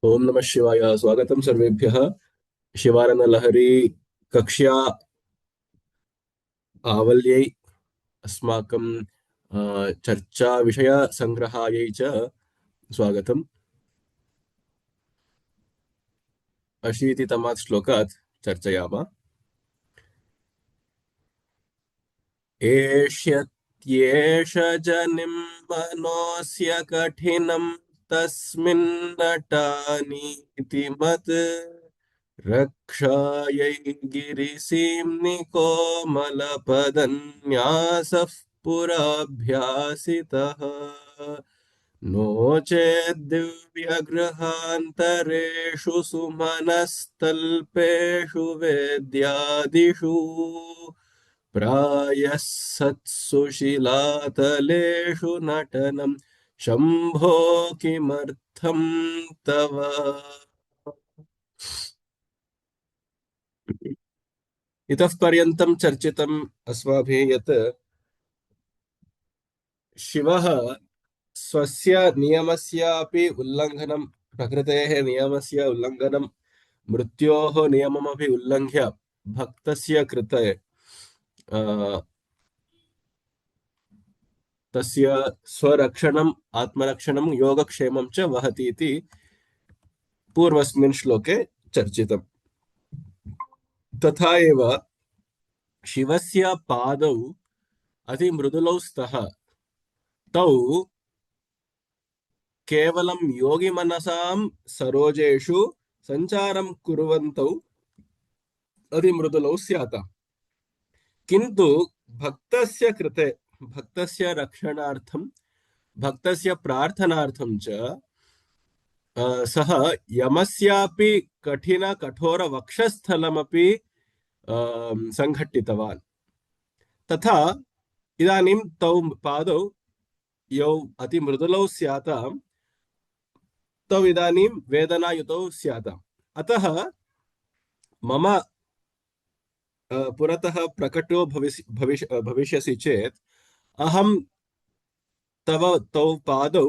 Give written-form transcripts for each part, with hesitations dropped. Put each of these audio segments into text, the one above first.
ओम नमः शिवाय। स्वागतं सर्वेभ्यः। शिवानंद लहरी कक्ष्या आवल्यै अस्माकं चर्चा विषय संग्रहायै च स्वागतम्। 80तमात् श्लोकात् चर्चयामः। एष्यत्येष जनिं मनोऽस्य कठिनं तस्मिन्नटानीति मत् रक्षायै गिरिसीम्नि कोमलपदन्यासः पुराभ्यासितः नो चेद्दिव्यगृहान्तरेषु सुमनस्तल्पेषु वेद्यादिषु प्रायः सत्सु शिलातलेषु नटनं शम्भो किमर्थं तव। इतः पर्यन्तं चर्चितम् अस्माभिः यत् शिवः स्वस्य नियमस्यापि उल्लङ्घनं, प्रकृतेः नियमस्य उल्लङ्घनं, मृत्योः नियममपि उल्लङ्घ्य भक्तस्य कृते तस्य स्वरक्षणम्, आत्मरक्षणं, योगक्षेमं च वहति इति पूर्वस्मिन् श्लोके चर्चितम्। तथा एव शिवस्य पादौ अतिमृदुलौ स्तः। तौ केवलं योगिमनसां सरोजेषु सञ्चारं कुर्वन्तौ अतिमृदुलौ स्यात्। किन्तु भक्तस्य कृते, भक्तस्य रक्षणार्थं, भक्तस्य प्रार्थनार्थं च सः यमस्यापि कठिनकठोरवक्षस्थलमपि सङ्घटितवान्। तथा इदानीं तौ पादौ यौ अतिमृदुलौ स्यातां, तौ इदानीं वेदनायुतौ स्याताम्। अतः मम पुरतः प्रकटो भविष्यसि चेत् अहं तव तौ पादौ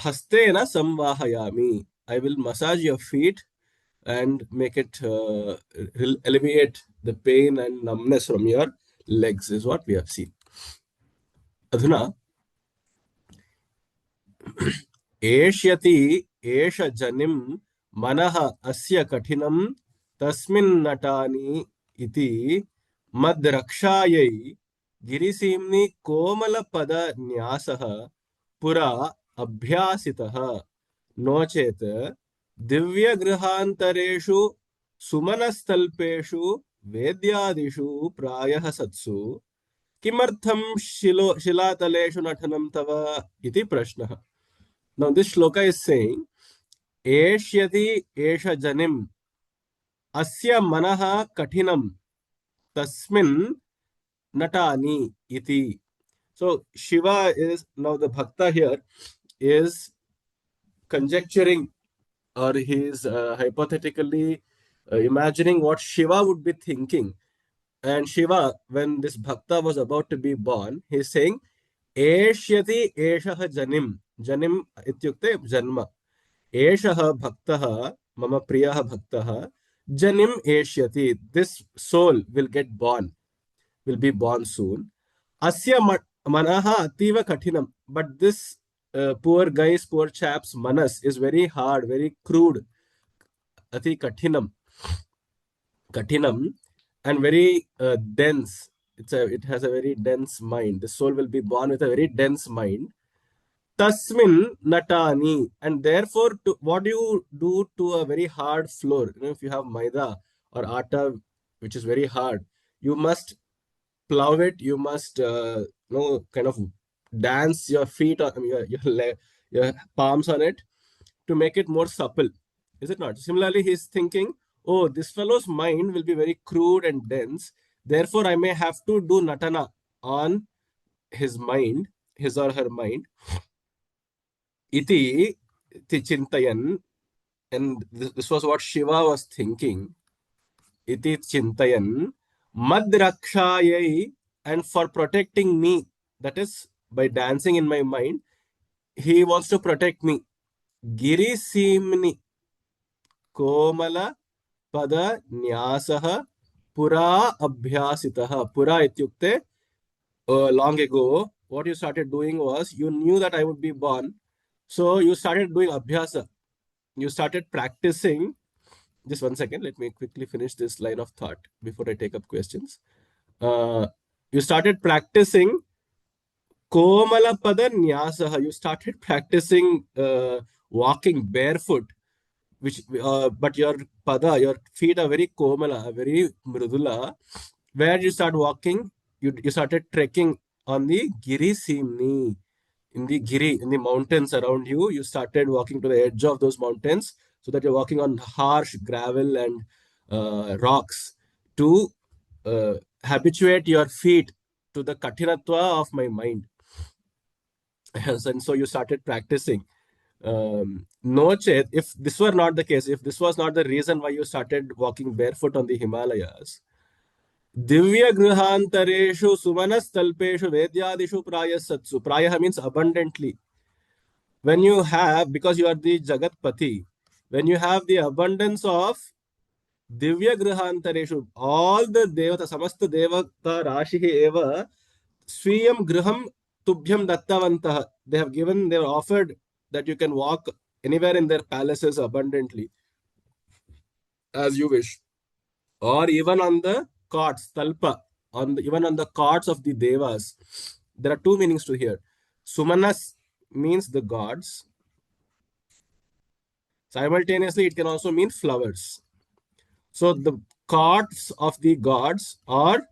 हस्तेन संवाहयामि. I will massage your feet and make it alleviate the pain and numbness from your legs is what we have seen. अधुना एष्यति एष जनिं मनः अस्य कठिनं तस्मिन् नटानि इति मद्रक्षायै गिरिसीम्नि कोमलपदन्यासः पुरा अभ्यासितः नो चेत् दिव्यगृहान्तरेषु सुमनस्तल्पेषु वेद्यादिषु प्रायः सत्सु किमर्थं शिलातलेषु नटनं तव इति प्रश्नः. Now this shloka is saying eshyati esha janim asya manaha katinam tasmin natani iti. So Shiva is now the bhakta here is conjecturing, or he is hypothetically imagining what Shiva would be thinking. And Shiva, when this bhakta was about to be born, he is saying eshyati eshah janim. Janim ityukte janma. एषः भक्तः मम प्रियः भक्तः जनिम एष्यति. This soul will get born, will be born soon. Asya manaha ativa katinam. But this poor guy's, poor chap's manas is very hard, very crude. Ati katinam. Katinam and very dense. It has a very dense mind. The soul will be born with a very dense mind. Tasmin natani, and therefore, what do you do to a very hard floor? If you have maida or atta, which is very hard, you must plow it. You must, kind of dance your feet or your palms on it to make it more supple. Is it not? Similarly, he's thinking, oh, this fellow's mind will be very crude and dense. Therefore, I may have to do natana on his mind, his or her mind. Iti chintayan, and this was what Shiva was thinking. Iti chintayan madrakshayai, and for protecting me, that is by dancing in my mind, he wants to protect me. गिरिसीम्नि कोमल पद न्यासः पुरा अभ्यासितः. पुरा इत्युक्ते long ago, what you started doing was you knew that I would be born. So you started doing abhyasa. You started practicing. Just one second. Let me quickly finish this line of thought before I take up questions. Uh, you started practicing Komalapada Nyasaha. You started practicing walking barefoot, which but your pada, your feet are very komala, very mrudula. Where you start walking, you started trekking on the Giri Simni. In the Giri, in the mountains around you, you started walking to the edge of those mountains so that you're walking on harsh gravel and rocks to habituate your feet to the katinatva of my mind. And so you started practicing. No, Chet, if this were not the case, if this was not the reason why you started walking barefoot on the Himalayas, Divya Grihantareshu Sumanastalpeshu Vedyadishu Prayasatsu. Prayaha means abundantly. When you have, because you are the Jagat Pati, when you have the abundance of Divya Grihantareshu, all the Devata, Samasta Devata Rashihi Eva, Swiyam Griham Tubhyam Dattavantah. They have given, they have offered that you can walk anywhere in their palaces abundantly as you wish. Or even on the courts, Talpa, even on the courts of the Devas. There are two meanings to here. Sumanas means the gods. Simultaneously, it can also mean flowers. So the carts of the gods are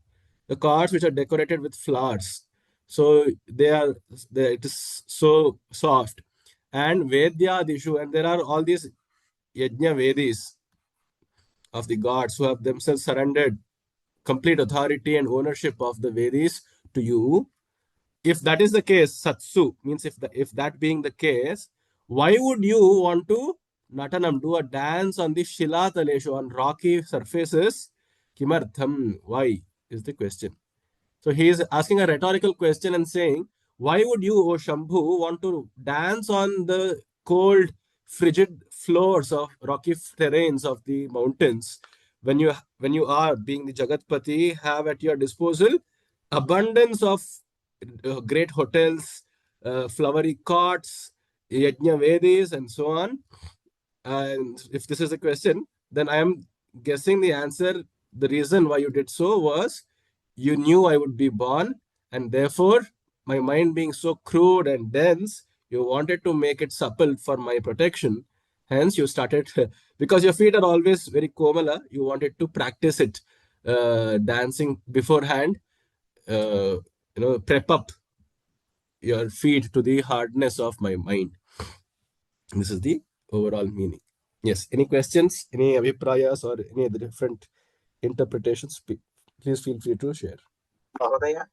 the carts which are decorated with flowers. So it is so soft. And Vedyadishu, and there are all these Yajna Vedis of the gods who have themselves surrendered complete authority and ownership of the Vedis to you. If that is the case, Satsu means if that being the case, why would you want to Natanam do a dance on the Shilataleshu on rocky surfaces? Kimartham? Why is the question. So he is asking a rhetorical question and saying, why would you, O Shambhu, want to dance on the cold, frigid floors of rocky terrains of the mountains when you are being the Jagatpati, have at your disposal abundance of great hotels, flowery courts, yajna vedis, and so on. And if this is a question, then I am guessing the answer. The reason why you did so was you knew I would be born, and therefore, my mind being so crude and dense, you wanted to make it supple for my protection. Hence, you started because your feet are always very komala. You wanted to practice it, dancing beforehand. Prep up your feet to the hardness of my mind. This is the overall meaning. Yes. Any questions? Any abhiprayas or any other different interpretations? Please feel free to share. Mahodaya,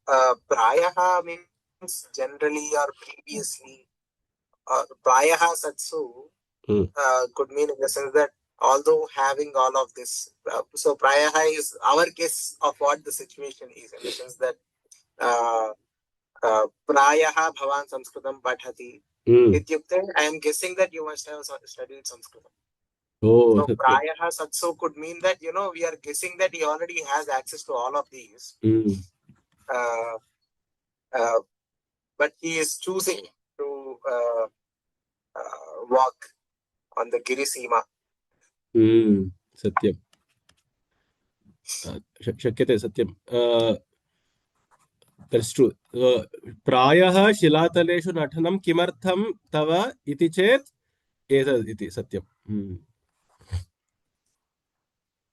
prayaha means generally or previously, or prayaha satsu could mean in the sense that although having all of this, so prayaha is our guess of what the situation is in the sense that prayaha bhavan sanskritam pathati. Ityukte, I am guessing that you must have studied Sanskrit. Oh, so prayaha satsu could mean that, we are guessing that he already has access to all of these. Uh, uh, but he is choosing to walk on the Giri Seema. Satyam. Shakyate Satyam. That's true. Prayaha shilataleshu nathanam kimartham tava iti chet etad iti satyam.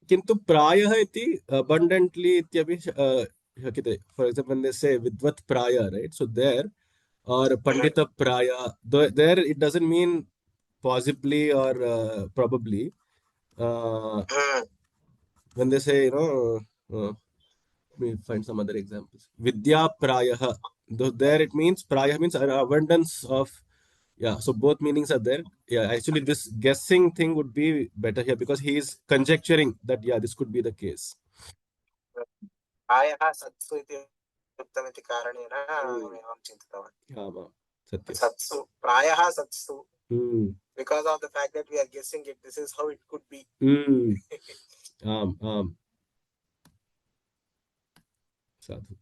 किंतु प्रायः इति abundantly इत्यपि शक्यते. For example, when they say vidvat praya, right? So there or pandita praya, there it doesn't mean possibly or probably. When they say, let me find some other examples. Vidya prayah. There it means prayah means an abundance of. Yeah, so both meanings are there. Yeah, actually, this guessing thing would be better here because he is conjecturing that, yeah, this could be the case. प्रायः सत्सु इति उक्तमिति कारणेन एवं चिन्तितवान्. सत्सु प्रायः सत्सु because of the fact that we are guessing it. This is how it could be. Sadhu.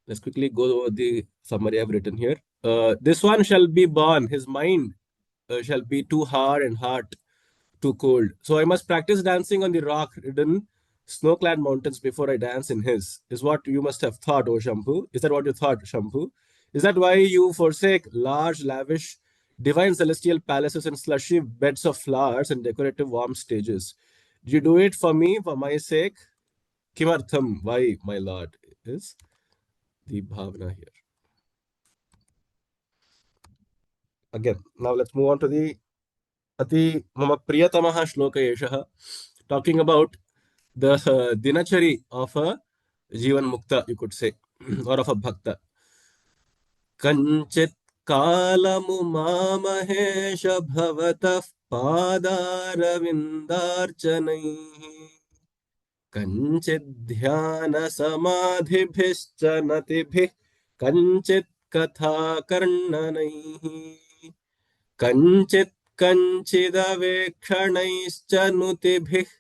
Let's quickly go over the summary I've written here. This one shall be born. His mind shall be too hard and heart too cold. So I must practice dancing on the rock-ridden, snow-clad mountains before I dance in his. Is what you must have thought, O Shambhu. Is that what you thought, Shambhu? Is that why you forsake large, lavish, divine celestial palaces and slushy beds of flowers and decorative warm stages? Did you do it for me, for my sake? Kimartham, why, my lord, is the bhavana here. Again, now let's move on to the Ati Mama Priyatamaha Shloka Yeshaha, talking about the dinachari of a Jivan Mukta, you could say, or of a Bhakta. Kanchit kalamu mamahesh bhavatah padaravindarchanaihi kanchit dhyana samadhibhischa natibhih kanchit katha karnanaihi कंचित् कंचिदवेक्षणैश्च नुतिभिः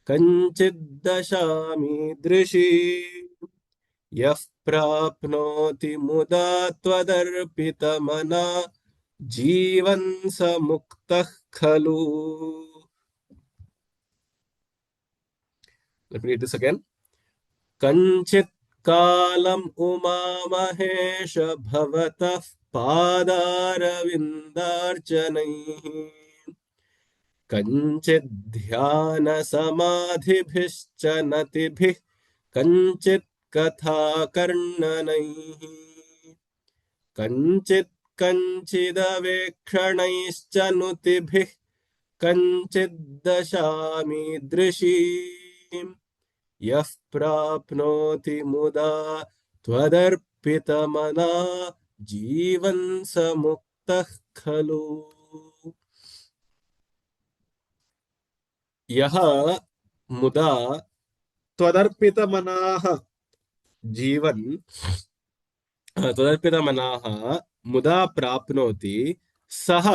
कंचिद्दशामीदृशी यः प्राप्नोति मुदा त्वदर्पितमना जीवन् स मुक्तः खलु. Let me read this again. कंचित् कालम् उमामहेश भवतः पादारविन्दार्चनैः कंचित् ध्यान समाधिभिश्च नतिभिः कंचित् कथा कर्णनैः कंचित् कंचिदवेक्षणैश्च नुतिभिः कंचिद्दशामीदृशीम् यः प्राप्नोति मुदा त्वदर्पितमना जीवन् स मुक्तः खलु. यः मुदा त्वदर्पितमनाः जीवन् त्वदर्पितमनाः मुदा प्राप्नोति सः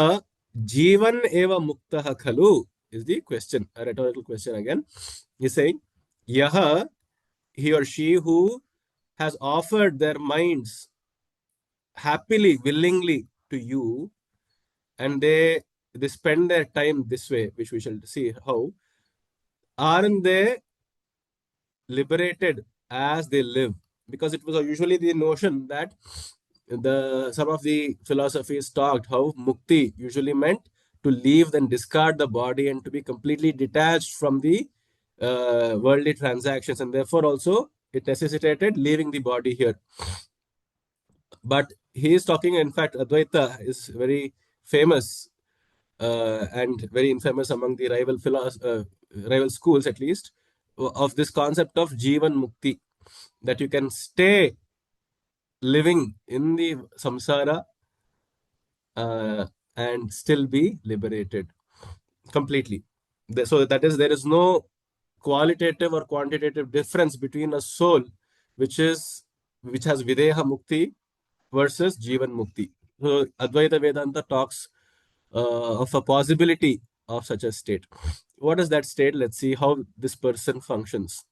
जीवन् एव मुक्तः खलु is the question, a rhetorical question again. He's saying Yaha, he or she who has offered their minds happily, willingly to you, and they spend their time this way, which we shall see how, aren't they liberated as they live? Because it was usually the notion that some of the philosophies talked how mukti usually meant to leave and discard the body and to be completely detached from the worldly transactions, and therefore also it necessitated leaving the body here. But he is talking, in fact, Advaita is very famous and very infamous among the rival schools, at least, of this concept of Jivan Mukti, that you can stay living in the samsara and still be liberated completely. So that is, there is no qualitative or quantitative difference between a soul which has Videha Mukti versus Jivan Mukti. So Advaita Vedanta talks of a possibility of such a state. What is that state? Let's see how this person functions.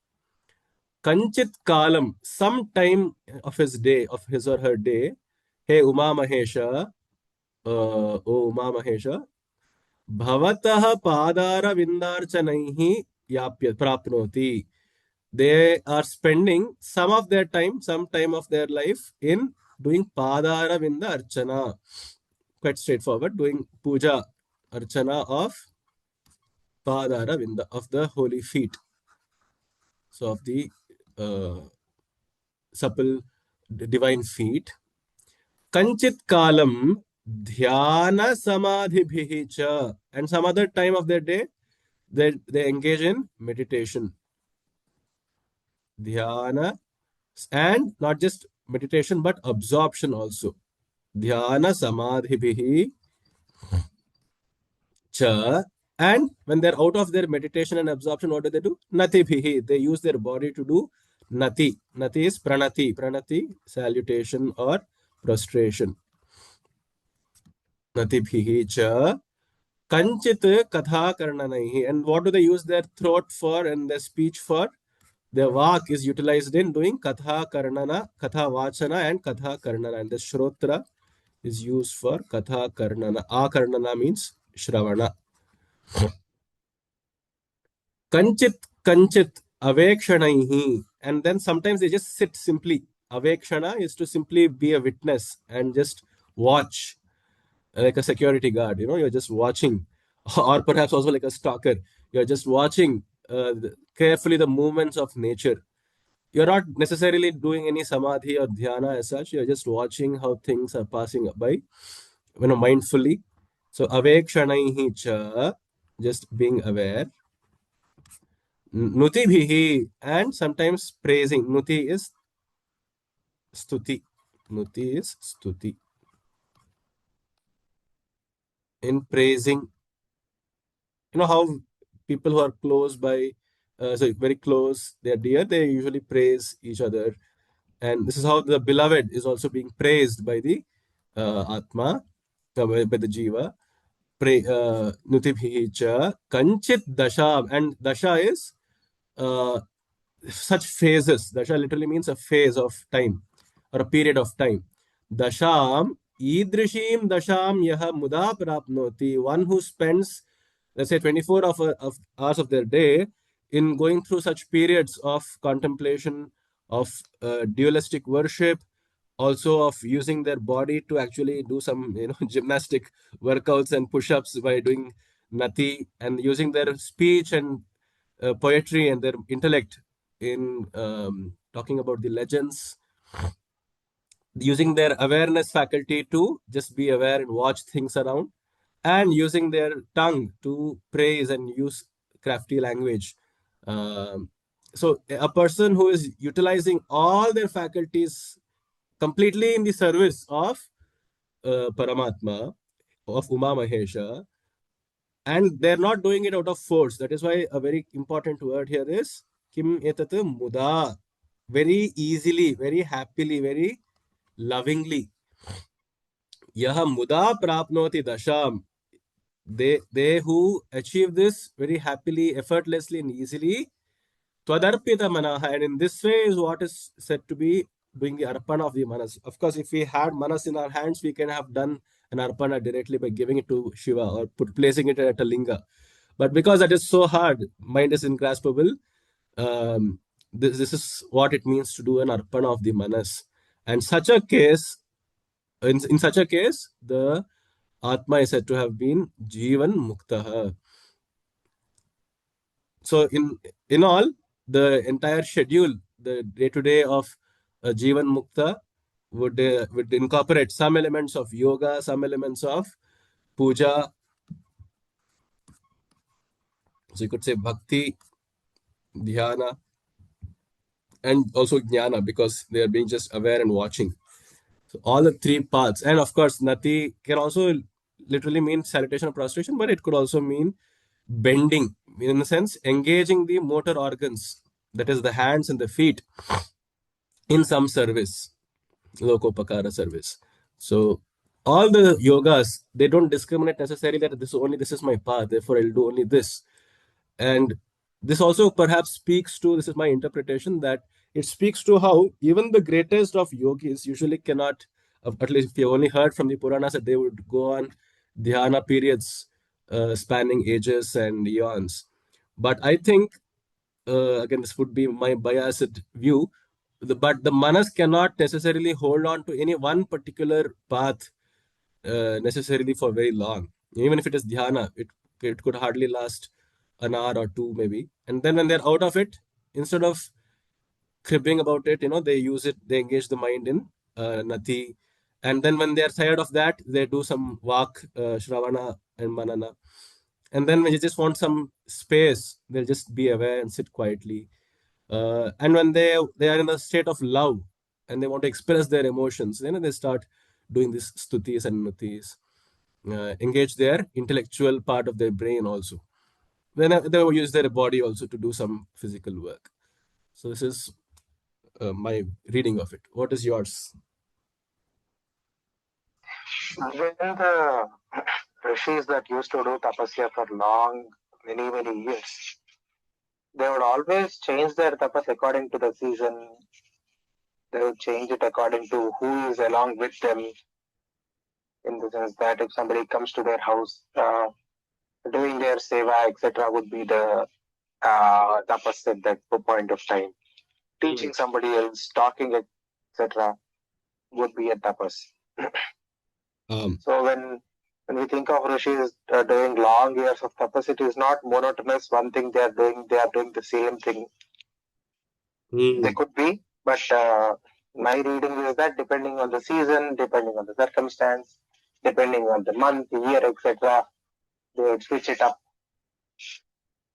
Kanchit Kalam, some time of his day, of his or her day, hey Uma Mahesha, O Uma Mahesha, Bhavatah Padara Vindarchanaihi Yapya Prapnoti. They are spending some of their time, some time of their life in doing Padara Vinda Archana. Quite straightforward, doing Puja Archana of Padara Vinda, of the holy feet. So of the supple divine feet. Kanchit Kalam Dhyana Samadhibhihi cha. And some other time of their day, they engage in meditation. Dhyana, and not just meditation but absorption also. Dhyana samadhibhihi cha. And when they're out of their meditation and absorption, what do? Natibhihi. They use their body to do nati. Nati is pranati. Pranati, salutation or prostration. Natibhihi cha kanchit katha karnanaihi. And what do they use their throat for and their speech for? Their vak is utilized in doing katha karnana, katha vachana, and katha karnana. And the shrotra is used for katha karnana. Akarnana means shravana. Kanchit, kanchit, avekshanaihi. And then sometimes they just sit simply. Avekshana is to simply be a witness and just watch, like a security guard. You're just watching, or perhaps also like a stalker. You're just watching carefully the movements of nature. You're not necessarily doing any samadhi or dhyana as such. You're just watching how things are passing by, mindfully. So avekshanaihi cha, just being aware. Nutibhihi, and sometimes praising. Nuti is stuti. Nuti is stuti. In praising, how people who are close by, very close, they're dear, they usually praise each other. And this is how the beloved is also being praised by the Atma, by the Jiva. Nutibhihi cha kanchit dasha. And dasha is uh, such phases. Dasha literally means a phase of time or a period of time. Dasham, idrishim dasham yaha muda prapnoti. One who spends, let's say, 24 of hours of their day in going through such periods of contemplation, of dualistic worship, also of using their body to actually do some gymnastic workouts and push-ups by doing nati, and using their speech and poetry and their intellect in talking about the legends, using their awareness faculty to just be aware and watch things around, and using their tongue to praise and use crafty language. So a person who is utilizing all their faculties completely in the service of Paramatma, of Uma Mahesha, and they're not doing it out of force. That is why a very important word here is Kim etat muda. Very easily, very happily, very lovingly. Yaha muda prapnoti dasham. They who achieve this very happily, effortlessly, and easily. Tvadarpita manaha. And in this way is what is said to be doing the arpana of the manas. Of course, if we had manas in our hands, we can have done an arpana directly by giving it to Shiva or placing it at a linga. But because that is so hard, mind is ingraspable, this is what it means to do an arpana of the manas. And such a case, in such a case, the Atma is said to have been Jivan Muktaha. So in all, the entire schedule, the day to day of Jivan Mukta would incorporate some elements of yoga, some elements of puja. So you could say bhakti, dhyana, and also jnana, because they are being just aware and watching. So all the three paths, and of course, nati can also literally mean salutation or prostration, but it could also mean bending, in a sense, engaging the motor organs, that is the hands and the feet, in some service, lokopakara service. So all the yogas, they don't discriminate necessarily that this is my path, therefore I'll do only this. And this also perhaps speaks to, this is my interpretation, that it speaks to how even the greatest of yogis usually cannot, at least if you only heard from the Puranas, that they would go on dhyana periods spanning ages and eons. But I think, again, this would be my biased view, but the manas cannot necessarily hold on to any one particular path necessarily for very long. Even if it is dhyana, it could hardly last an hour or two maybe. And then when they're out of it, instead of cribbing about it, they use it, they engage the mind in nati. And then when they're tired of that, they do some vak, shravana, and manana. And then when you just want some space, they'll just be aware and sit quietly. And when they are in a state of love and they want to express their emotions, then they start doing these stutis and nutis, engage their intellectual part of their brain also. Then they will use their body also to do some physical work. So this is my reading of it. What is yours? Shivananda, rishis that used to do tapasya for long, many, many years, they would always change their tapas according to the season. They would change it according to who is along with them, in the sense that if somebody comes to their house, doing their seva, etc., would be the tapas at that point of time. Teaching somebody else, talking, etc., would be a tapas. So when we think of rishis doing long years of tapas, it is not monotonous. One thing they are doing the same thing. They could be, but my reading is that depending on the season, depending on the circumstance, depending on the month, year, etc., they would switch it up.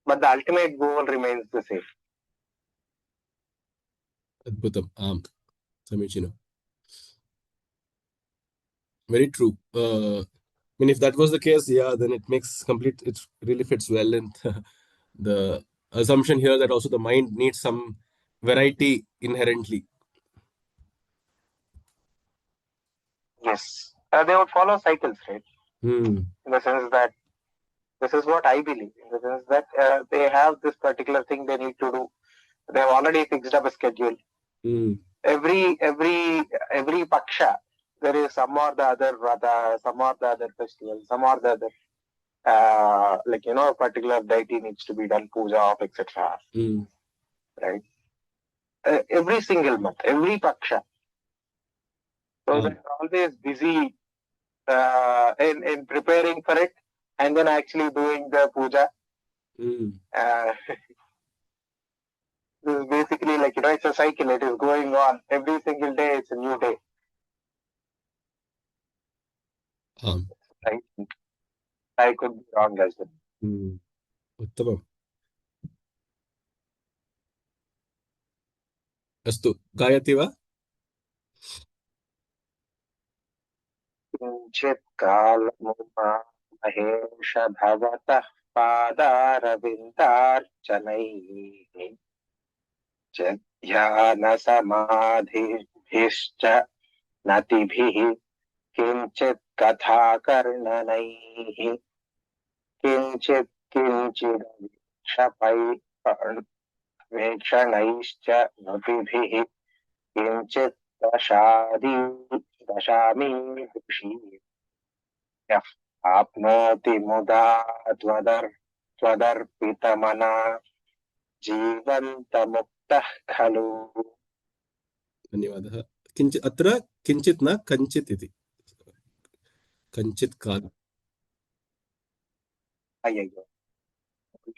But the ultimate goal remains the same. Adbhutam. Samichinam. Very true. I mean, if that was the case, yeah, then it makes complete, it really fits well in the assumption here that also the mind needs some variety inherently. Yes. They would follow cycles, right? In the sense that this is what I believe, in the sense that they have this particular thing they need to do. They have already fixed up a schedule. Every paksha, there is some or the other Vrata, some or the other festival, some or the other, like, a particular deity needs to be done, puja of, etc. Right? Every single month, every paksha. So they're always busy in preparing for it and then actually doing the puja. This is basically like, it's a cycle. It is going on. Every single day, it's a new day. I could be wrong as well. उत्तमम् अस्तु गायति वा किञ्चित् कालमुपमहेश भवतः पादारविन्दार्चनैः च ध्यानसमाधिभिश्च नतिभिः किञ्चित् कथाकर्णनैः किञ्चित् नतिभिः किञ्चित् दशामी यः आप्नोति मुदा त्वदर्पितमना जीवन्तमुक्तः खलु. धन्यवादः. किञ्चित् अत्र किञ्चित् न कञ्चित् इति कञ्चित् काल. अय्यो,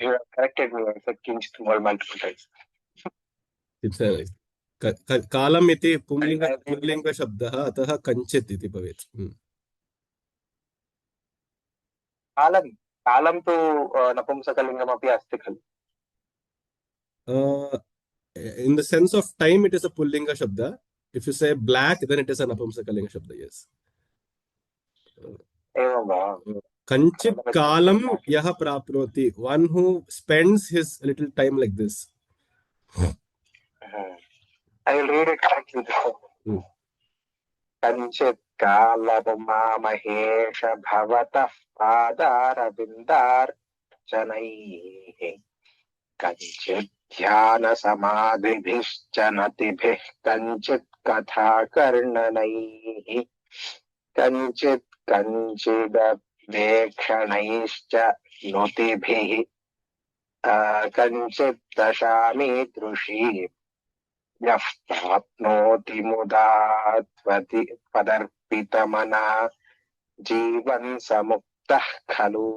you have corrected me. I said किञ्चित् more multiple times. कालम् इति पुल्लिङ्गशब्दः, अतः कञ्चित् इति भवेत्. कालं तु नपुंसकलिङ्गमपि अस्ति खलु. In the sense of time, it is a pullinga shabda. If you say black, then it is a napumsakalinga shabda. Yes. Kanchit kalam yaha prapnoti. One who spends his little time like this. I will read it correctly. Kanchit kalamumamahesh bhavatah padarabindarchanaihi kanchit ध्यानसमाधिभिश्च नतिभिः कञ्चित् कथाकर्णनैः कञ्चिदवेक्षणैश्च नुतिभिः कञ्चित् दशामीदृशी यः प्राप्नोति मुदा त्वदर्पितमना जीवन् समुक्तः खलु.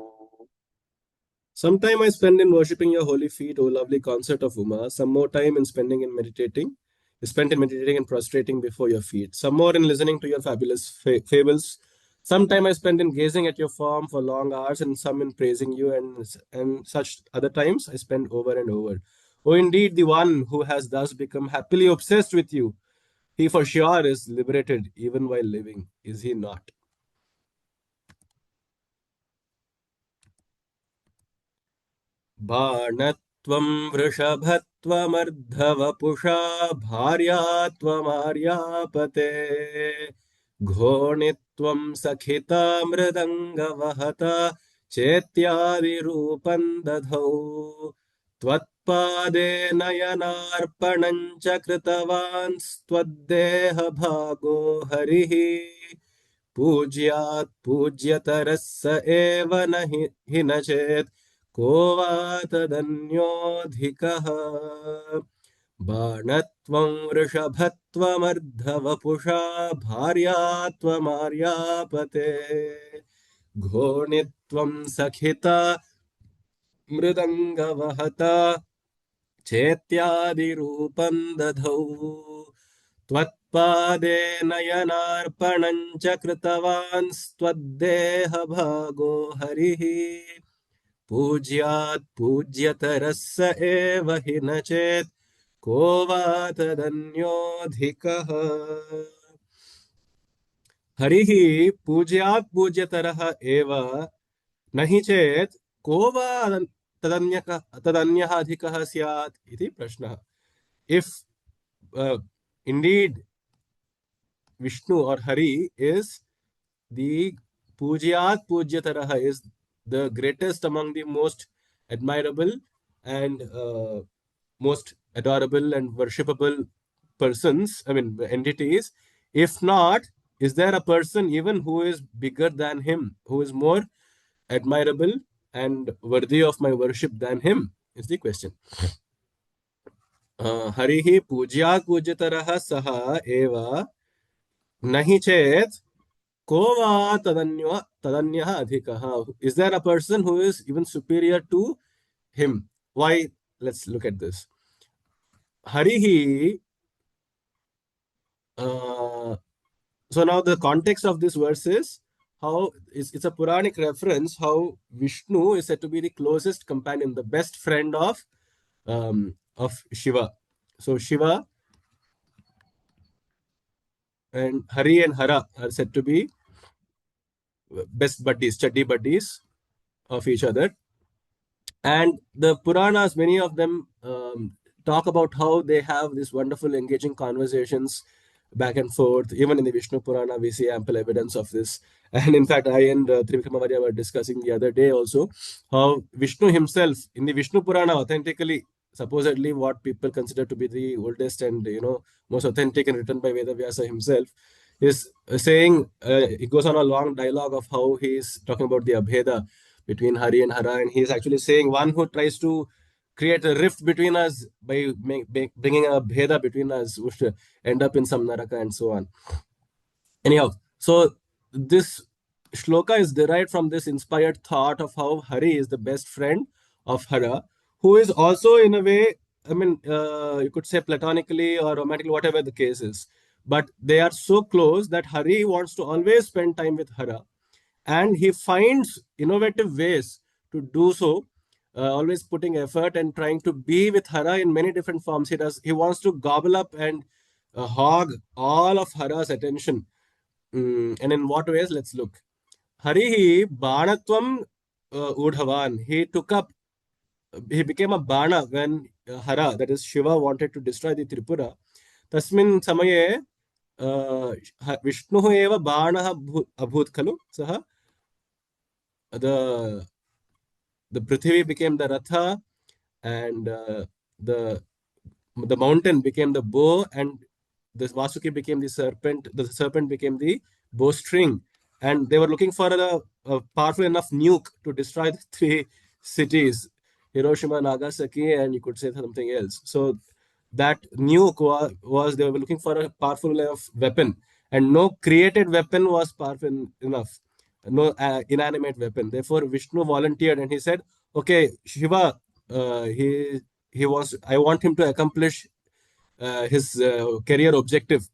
Some time I spend in worshipping your holy feet, O lovely consort of Uma. Some more time in spent in meditating and prostrating before your feet. Some more in listening to your fabulous fables. Some time I spend in gazing at your form for long hours, and some in praising you, and such other times I spend over and over. Oh, indeed, the one who has thus become happily obsessed with you, he for sure is liberated even while living, is he not? बाणत्वं वृषभत्वमर्धवपुषा भार्या त्वमार्यापते घोणित्वं सखिता मृदङ्गवहता चेत्यादिरूपं दधौ त्वत्पादे नयनार्पणं च कृतवान् त्वद्देहभागो हरिः पूज्यात् पूज्यतरः स एव न हि न चेत् को वा तदन्योऽधिकः बाणत्वं वृषभत्वमर्धवपुषा भार्या त्वमार्यापते घोणित्वं सखिता मृदङ्गवहता चेत्यादिरूपं दधौ त्वत्पादे नयनार्पणं च कृतवान् त्वद्देहभागो हरिः पूज्यात् पूज्यतरः स एव हि न चेत् को वा तदन्योऽधिकः हरिः पूज्यात् पूज्यतरः एव न हि चेत् को वा तदन्यः अधिकः स्यात् इति प्रश्नः. If indeed Vishnu or Hari is the Pujaat Pujyataraha, is the greatest among the most admirable and most adorable and worshipable persons, I mean entities. If not, is there a person even who is bigger than him, who is more admirable and worthy of my worship than him? Is the question. Harihi Pujya Pujyatarah Saha Eva Nahi Chet को वा तदन्यः अधिकः. Is there a person who is even superior to him? Why? Let's look at this. Harihi. So now the context of this verse is how it's a Puranic reference how Vishnu is said to be the closest companion, the best friend of Shiva. So Shiva and Hari and Hara are said to be best buddies, study buddies of each other. And the Puranas, many of them talk about how they have these wonderful, engaging conversations back and forth. Even in the Vishnu Purana, we see ample evidence of this. And in fact, I and Trivikramavarya were discussing the other day also how Vishnu himself, in the Vishnu Purana, authentically, supposedly what people consider to be the oldest and most authentic and written by Vedavyasa himself, is saying, it goes on a long dialogue of how he is talking about the Abheda between Hari and Hara, and he is actually saying one who tries to create a rift between us by bringing a Bheda between us would end up in some Naraka and so on. Anyhow, so this shloka is derived from this inspired thought of how Hari is the best friend of Hara, who is also in a way, I mean, you could say platonically or romantically, whatever the case is. But they are so close that Hari wants to always spend time with Hara. And he finds innovative ways to do so, always putting effort and trying to be with Hara in many different forms. He wants to gobble up and hog all of Hara's attention. And in what ways? Let's look. Harihi Banatvam Udhavan. He became a Bana when Hara, that is Shiva, wanted to destroy the Tripura. Tasmin Samaye Vishnu eva Bana Abhut Khalu. Saha the Prithvi became the Ratha, and the the mountain became the bow, and the Vasuki became the serpent. The serpent became the bowstring, and they were looking for a powerful enough nuke to destroy the three cities, Hiroshima, Nagasaki, and you could say something else. So that nuke was they were looking for a powerful enough weapon, and no created weapon was powerful enough, no inanimate weapon. Therefore, Vishnu volunteered, and he said, "Okay, Shiva, he wants. I want him to accomplish his career objective,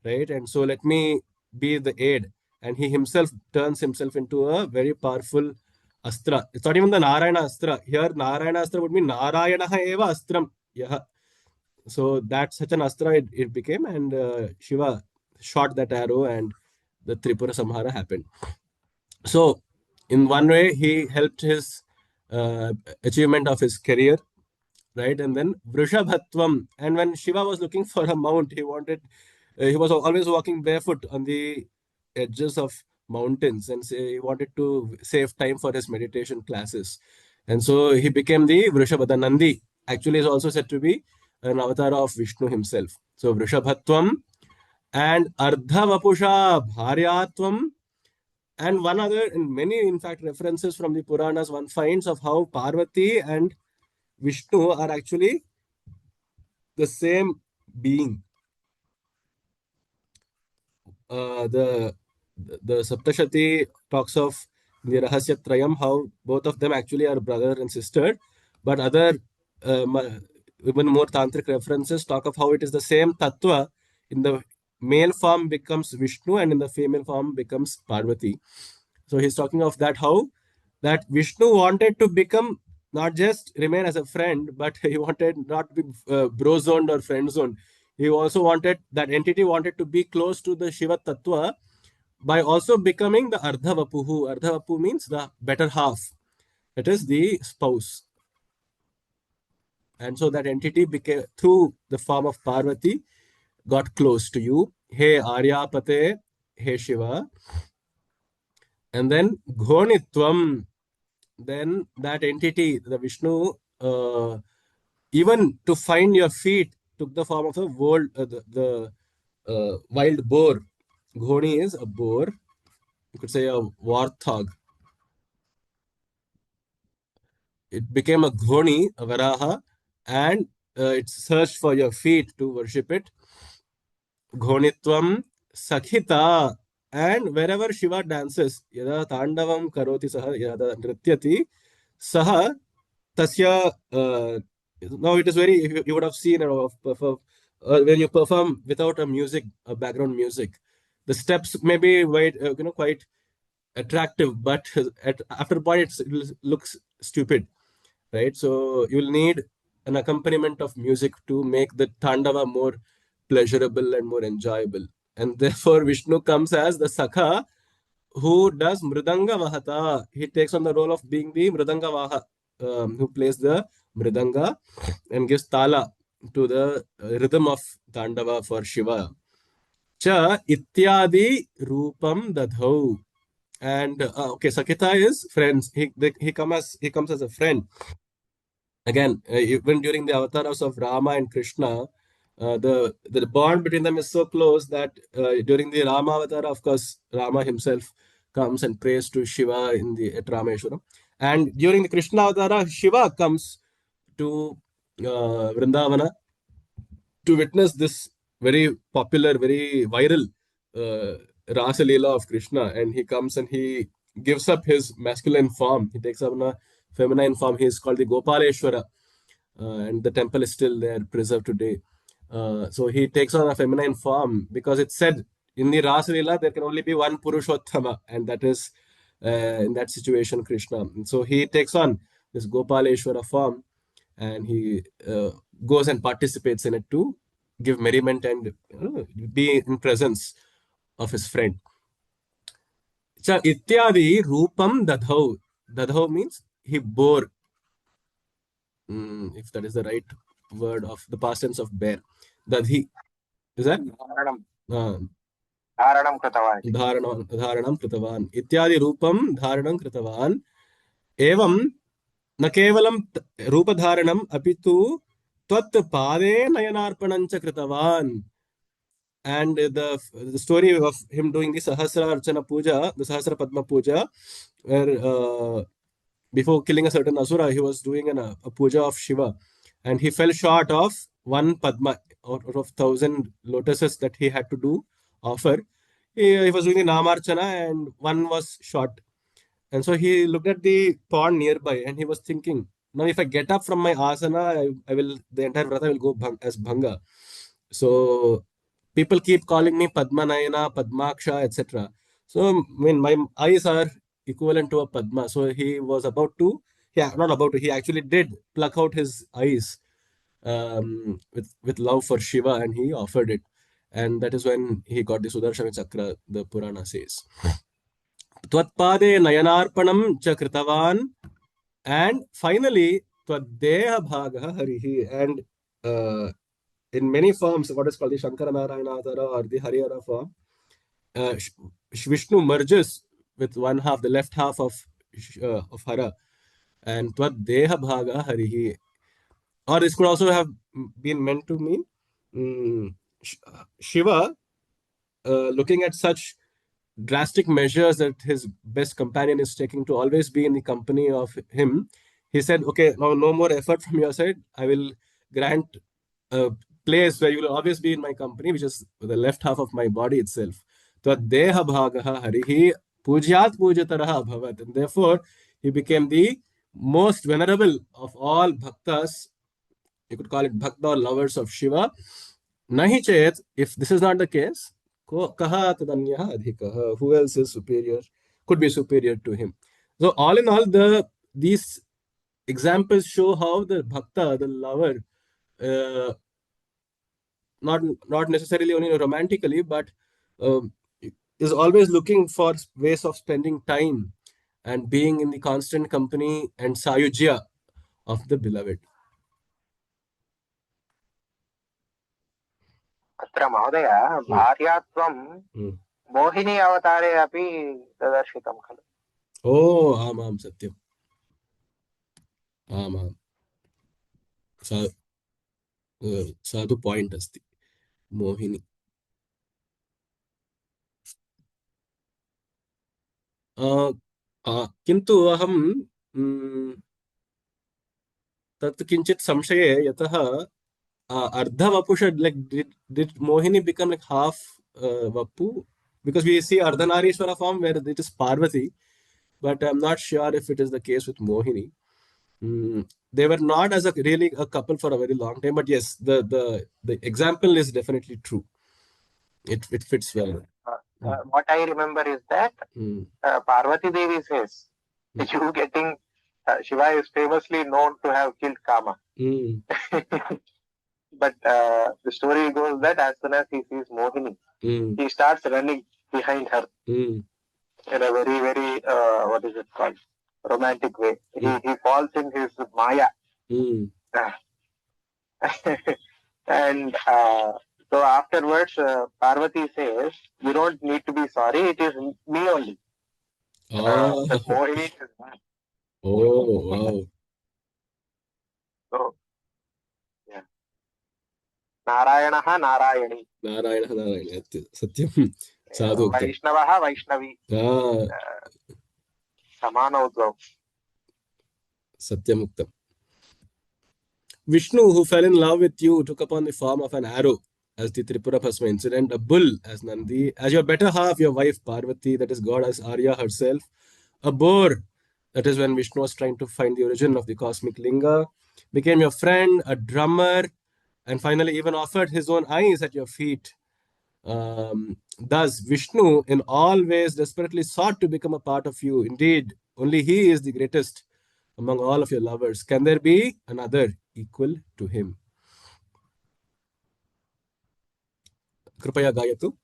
right? And so let me be the aid." And he himself turns himself into a very powerful astra. It's not even the Narayana astra. Here, Narayana astra would mean Narayana eva astram. Yeah. So that's such an astra it became, and Shiva shot that arrow, and the Tripura Samhara happened. So, in one way, he helped his achievement of his career, right? And then Vrishabhatvam. And when Shiva was looking for a mount, he was always walking barefoot on the edges of mountains, and he wanted to save time for his meditation classes. And so he became the Vrishabha. The Nandi actually is also said to be an avatar of Vishnu himself. So Vrishabhatvam and Ardhavapusha Bharyatvam, and one other, in many, in fact, references from the Puranas, one finds of how Parvati and Vishnu are actually the same being. The Saptashati talks of the Rahasya Trayam, how both of them actually are brother and sister, but other uh, even more tantric references talk of how it is the same tattva. In the male form becomes Vishnu, and in the female form becomes Parvati. So he's talking of that, how that Vishnu wanted to become, not just remain as a friend, but he wanted not to be bro zoned or friend zoned. He also wanted, that entity wanted to be close to the Shiva Tattva by also becoming the Ardhavapuhu. Ardhavapu means the better half. It is the spouse. And so that entity became, through the form of Parvati, got close to you. Hey Aryapate, hey Shiva. And then Ghonitvam, then that entity, the Vishnu, even to find your feet, took the form of a wild boar. Ghoni is a boar. You could say a warthog. It became a Ghoni, a Varaha, and it searched for your feet to worship it. Ghonitvam Sakhita. And wherever Shiva dances, yada tandavam karoti saha, yada nrityati, saha tasya. Now it is very, you would have seen when you perform without a music, a background music, the steps may be quite attractive, but after a point it looks stupid, right? So you will need an accompaniment of music to make the Tandava more pleasurable and more enjoyable. And therefore, Vishnu comes as the Sakha who does Mridanga Vahata. He takes on the role of being the Mridanga Vaha, who plays the Mridanga and gives Tala to the rhythm of Tandava for Shiva. Cha ityadi rupam dadhau. And okay, Sakita is friends. He comes as a friend. Again, even during the avatars of Rama and Krishna, the bond between them is so close that during the Rama avatar, of course, Rama himself comes and prays to Shiva in the at Rameshwaram, and during the Krishna avatar, Shiva comes to Vrindavana to witness this very popular, very viral Rasa Leela of Krishna, and he comes and he gives up his masculine form. He takes up a feminine form. He is called the Gopaleshwara, and the temple is still there, preserved today. So he takes on a feminine form because it's said in the Rasa Leela there can only be one Purushottama, and that is in that situation Krishna. And so he takes on this Gopaleshwara form, and he goes and participates in it to give merriment and be in presence of his friend. Cha ityadi rupam dadhau. Dadhau means he bore. If that is the right word of the past tense of bear. Dadhi. Is that? Dharanam kritavan. Dharanam kritavan. Ityadi rupam dharanam kritavan. Evam न केवलं रूपधारणम् अपि तु त्वत् पादे नयनार्पणञ्च कृतवान्. And the story of him doing the Sahasra Archana Puja, the Sahasra Padma Puja, where before killing a certain Asura, he was doing a puja of Shiva, and he fell short of one Padma out of 1,000 lotuses that he had to do offer. He was doing the Namarchana, and one was short. And so he looked at the pond nearby and he was thinking, now if I get up from my asana, I will, the entire vrata will go as bhanga. So people keep calling me Padmanayana, Padmaksha, etc. So I mean, my eyes are equivalent to a Padma. So he was about to, yeah, not about to, he actually did pluck out his eyes with love for Shiva, and he offered it. And that is when he got the Sudarshana Chakra, the Purana says. त्वत्पादे नयनार्पणं च कृतवान्, and finally twaddeha bhagah harihi. And in many forms, what is called the Shankara Narayana Avtara or the Harihara form, Vishnu merges with one half, the left half of Hara, and Tvad Deha Bhaga Harihi. Or this could also have been meant to mean mm, Shiva, looking at such drastic measures that his best companion is taking to always be in the company of him. He said, okay, now no more effort from your side. I will grant a place where you will always be in my company, which is the left half of my body itself. So deha bhagaha harihi pujaat pujataraha bhavat. And therefore, he became the most venerable of all bhaktas. You could call it bhakta or lovers of Shiva. Nahi chet, if this is not the case, kaha tadanyah adhikaha, who else is superior, could be superior to him. So all in all, these examples show how the bhakta, the lover, uh, not not necessarily only romantically, but um, is always looking for ways of spending time and being in the constant company and sayujya of the beloved. अत्र महोदय भार्यात्वं मोहिनी अवतारे अपि प्रदर्शितं खलु. ओ आम् आम् सत्यम् आम् आम् साधु पॉइंट अस्ति मोहिनी. किन्तु अहं तत् किञ्चित् संशये, यतः अर्धवपुष, like did Mohini become like half Vapu? Because we see Ardhanarishwara form where it is Parvati, but I'm not sure if it is the case with Mohini. They were not as a really a couple for a very long time, but yes, the example is definitely true. It fits well. What I remember is that Parvati Devi says, you getting Shiva is famously known to have killed Kama. But the story goes that as soon as he sees Mohini, he starts running behind her in a very, very, what is it called? Romantic way. He falls in his Maya. And so afterwards, Parvati says, you don't need to be sorry, it is me only. That Mohini is mine. Oh, wow. So, yeah. नारायणः नारायणी. नारायणः नारायणी. सत्यं साधु. वैष्णवः Vaishnavi. समानोद्भवम्. Satyamuktam. Vishnu, who fell in love with you, took upon the form of an arrow as the Tripura Bhasma incident, a bull as Nandi, as your better half, your wife Parvati, that is God as Arya herself, a boar, that is when Vishnu was trying to find the origin of the cosmic linga, became your friend, a drummer, and finally even offered his own eyes at your feet. Thus, Vishnu in all ways desperately sought to become a part of you. Indeed, only he is the greatest among all of your lovers. Can there be another equal to him? Kripaya Gayatu.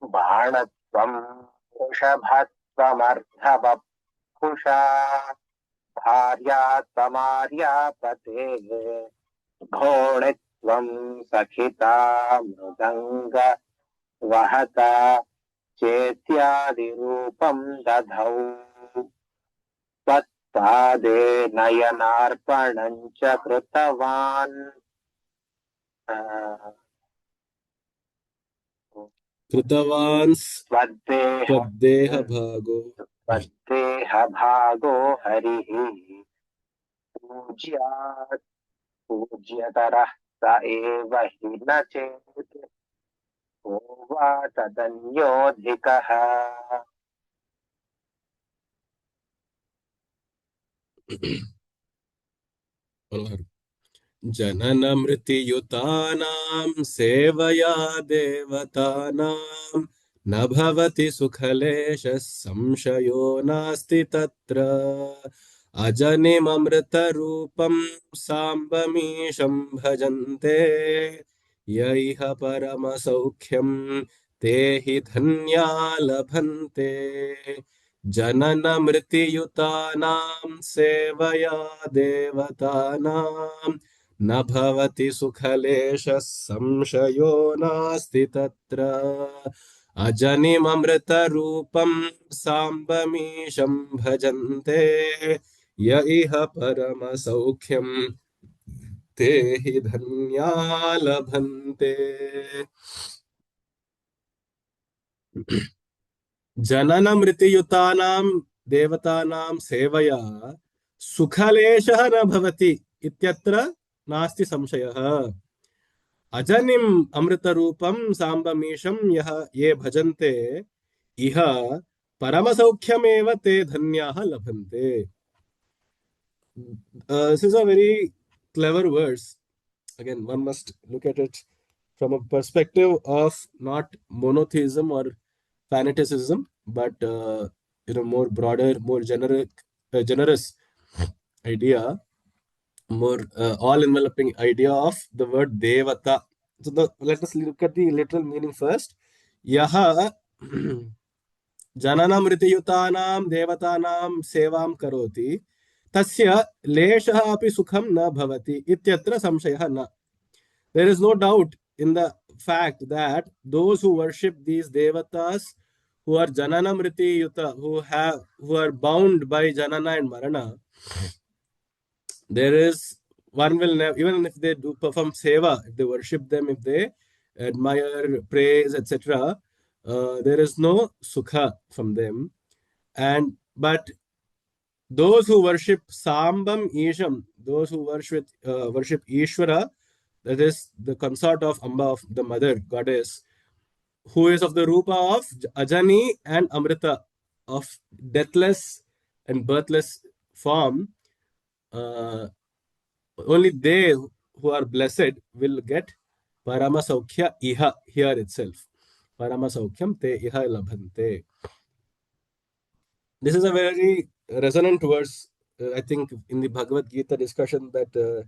बाणत्वं वृषभत्वमर्धवपुषा भार्यात्वमार्यापते घोणित्वं सखिता मृदङ्ग वहता चेत्यादिरूपं दधौ त्वत्पादे नयनार्पणं च कृतवान्. कृतवान् स्वदेह भागो हरिः पूज्यात् पूज्यतरः स एव हि न चेत् को वा तदन्योऽधिकः. जननमृतियुतानां सेवया देवतानां न भवति सुखलेशः संशयो नास्ति तत्र. अजनिममृतरूपं साम्बमीशं भजन्ते यैह परमसौख्यं ते हि धन्या लभन्ते. जननमृतियुतानां सेवया देवतानां न भवति सुखलेशः संशयो नास्ति तत्र अजनिममृतरूपं साम्बमीशं भजन्ते य इह परमसौख्यं ते हि धन्या लभन्ते। जनन मृत्युयुतानां देवतानां सेवया सुखलेशः न भवति इत्यत्र नास्ति संशयः। अजनिम् अमृतरूपं साम्बमीशं यः ये भजन्ते इह परमसौख्यमेव ते धन्याः लभन्ते। This is a very clever verse. Again, one must look at it from a perspective of not monotheism or fanaticism, but more broader, more generous idea, more all-enveloping idea of the word devata. So let us look at the literal meaning first. Yaha जननमृतयुतानां देवतानां सेवां करोति तस्य लेशः अपि सुखं न भवति इत्यत्र संशयः न. There is no doubt in the fact that those who worship these devatas who are janana mriti yuta, who are bound by janana and marana, there is one will never, even if they do perform seva, if they worship them, if they admire, praise, etc., there is no sukha from them. And but those who worship Sambam Isham, those who worship Ishvara, that is the consort of Amba, of the mother goddess, who is of the Rupa of Ajani and Amrita, of deathless and birthless form, uh, only they who are blessed will get Parama Saukhya Iha here itself. Parama Saukyam te Iha labhante. This is a very resonant verse, I think, in the Bhagavad Gita discussion that the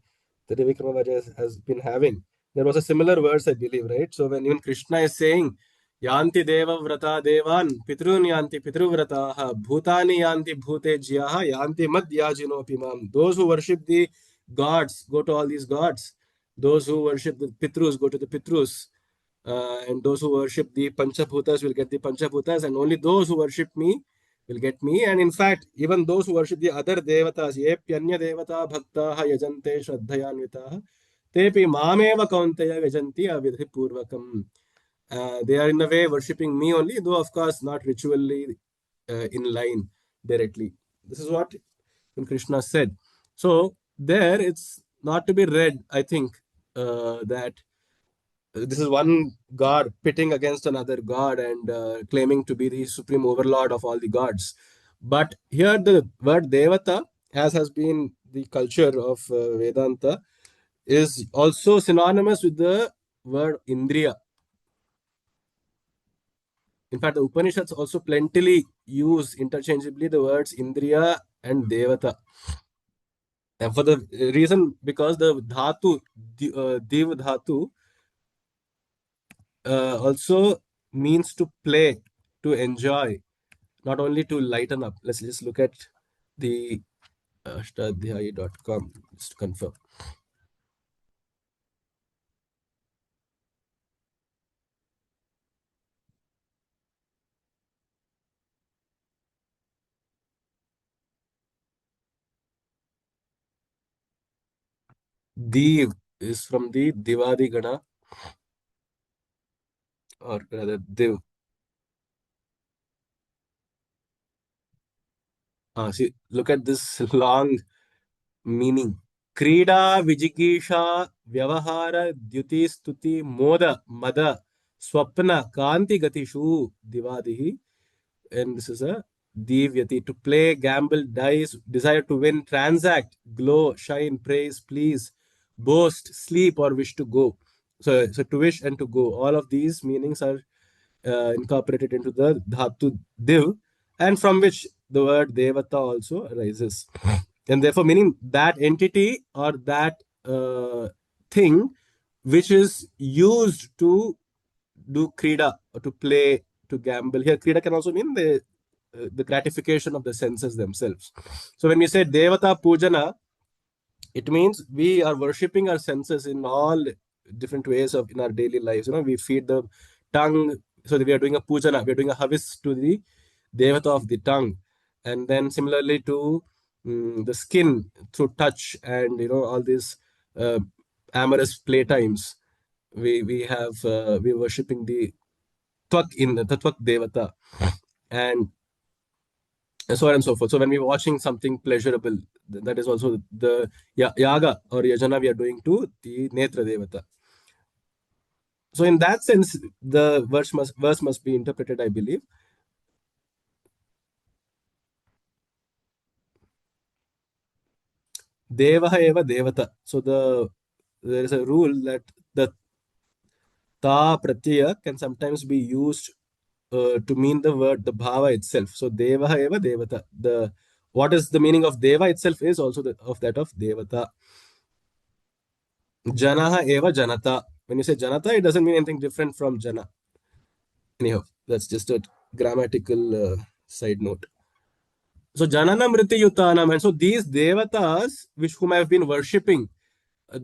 Devikrama has been having. There was a similar verse, I believe, right? So when even Krishna is saying, Yanti Deva Vrata Devan, Pitrun Yanti Pitruvrataha, Bhutani Yanti Bhute Jyaha, Yanti Mad Yajino Pimam. Those who worship the gods go to all these gods. Those who worship the Pitrus go to the Pitrus. And those who worship the Panchabhutas will get the Panchabhutas, and only those who worship me will get me. And in fact, even those who worship the other devatas, ye pyanya devata bhaktaha yajante shraddhayanvitaha, tepi mameva kaunteya yajanti avidhi purvakam. They are in a way worshipping me only, though of course not ritually in line directly. This is what Krishna said. So there, it's not to be read, I think, that this is one god pitting against another god and claiming to be the supreme overlord of all the gods. But here the word devata, as has been the culture of Vedanta, is also synonymous with the word indriya. In fact, the Upanishads also plentifully use interchangeably the words indriya and devata. And for the reason, because the dhatu, div dhatu, also means to play, to enjoy, not only to lighten up. Let's just look at the ashtadhyayi.com just to confirm. Div is from the Divadi Gana, or rather Div. See, look at this long meaning. Krida, Vijikisha, Vyavahara, Dyuti, Stuti, Moda, Mada, Swapna, Kanti Gatishu, Divadihi. And this is a Divyati, to play, gamble, dice, desire to win, transact, glow, shine, praise, please, boast, sleep, or wish to go. So to wish and to go. All of these meanings are incorporated into the Dhatu Div, and from which the word Devata also arises. And therefore, meaning that entity or that thing which is used to do krida or to play, to gamble. Here, krida can also mean the gratification of the senses themselves. So when we say devata pujana, It means we are worshipping our senses in all different ways of in our daily lives. We feed the tongue, so that we are doing a pujana, we are doing a havis to the devata of the tongue, and then similarly to the skin through touch and all these uh, amorous playtimes. We worshipping the twak in the twak devata, and so on and so forth. So when we're watching something pleasurable, that is also the yaga or yajana we are doing to the Netra Devata. So in that sense, the verse must be interpreted, I believe. Devaha eva devata. So there is a rule that the ta pratyaya can sometimes be used to mean the word, the bhava itself. So devaha eva devata. The what is the meaning of deva itself is also of that of devata. Janaha eva janata. When you say janata, it doesn't mean anything different from jana. Anyhow, that's just a grammatical side note. So janana mriti yutanam, and so these devatas, which whom I have been worshipping,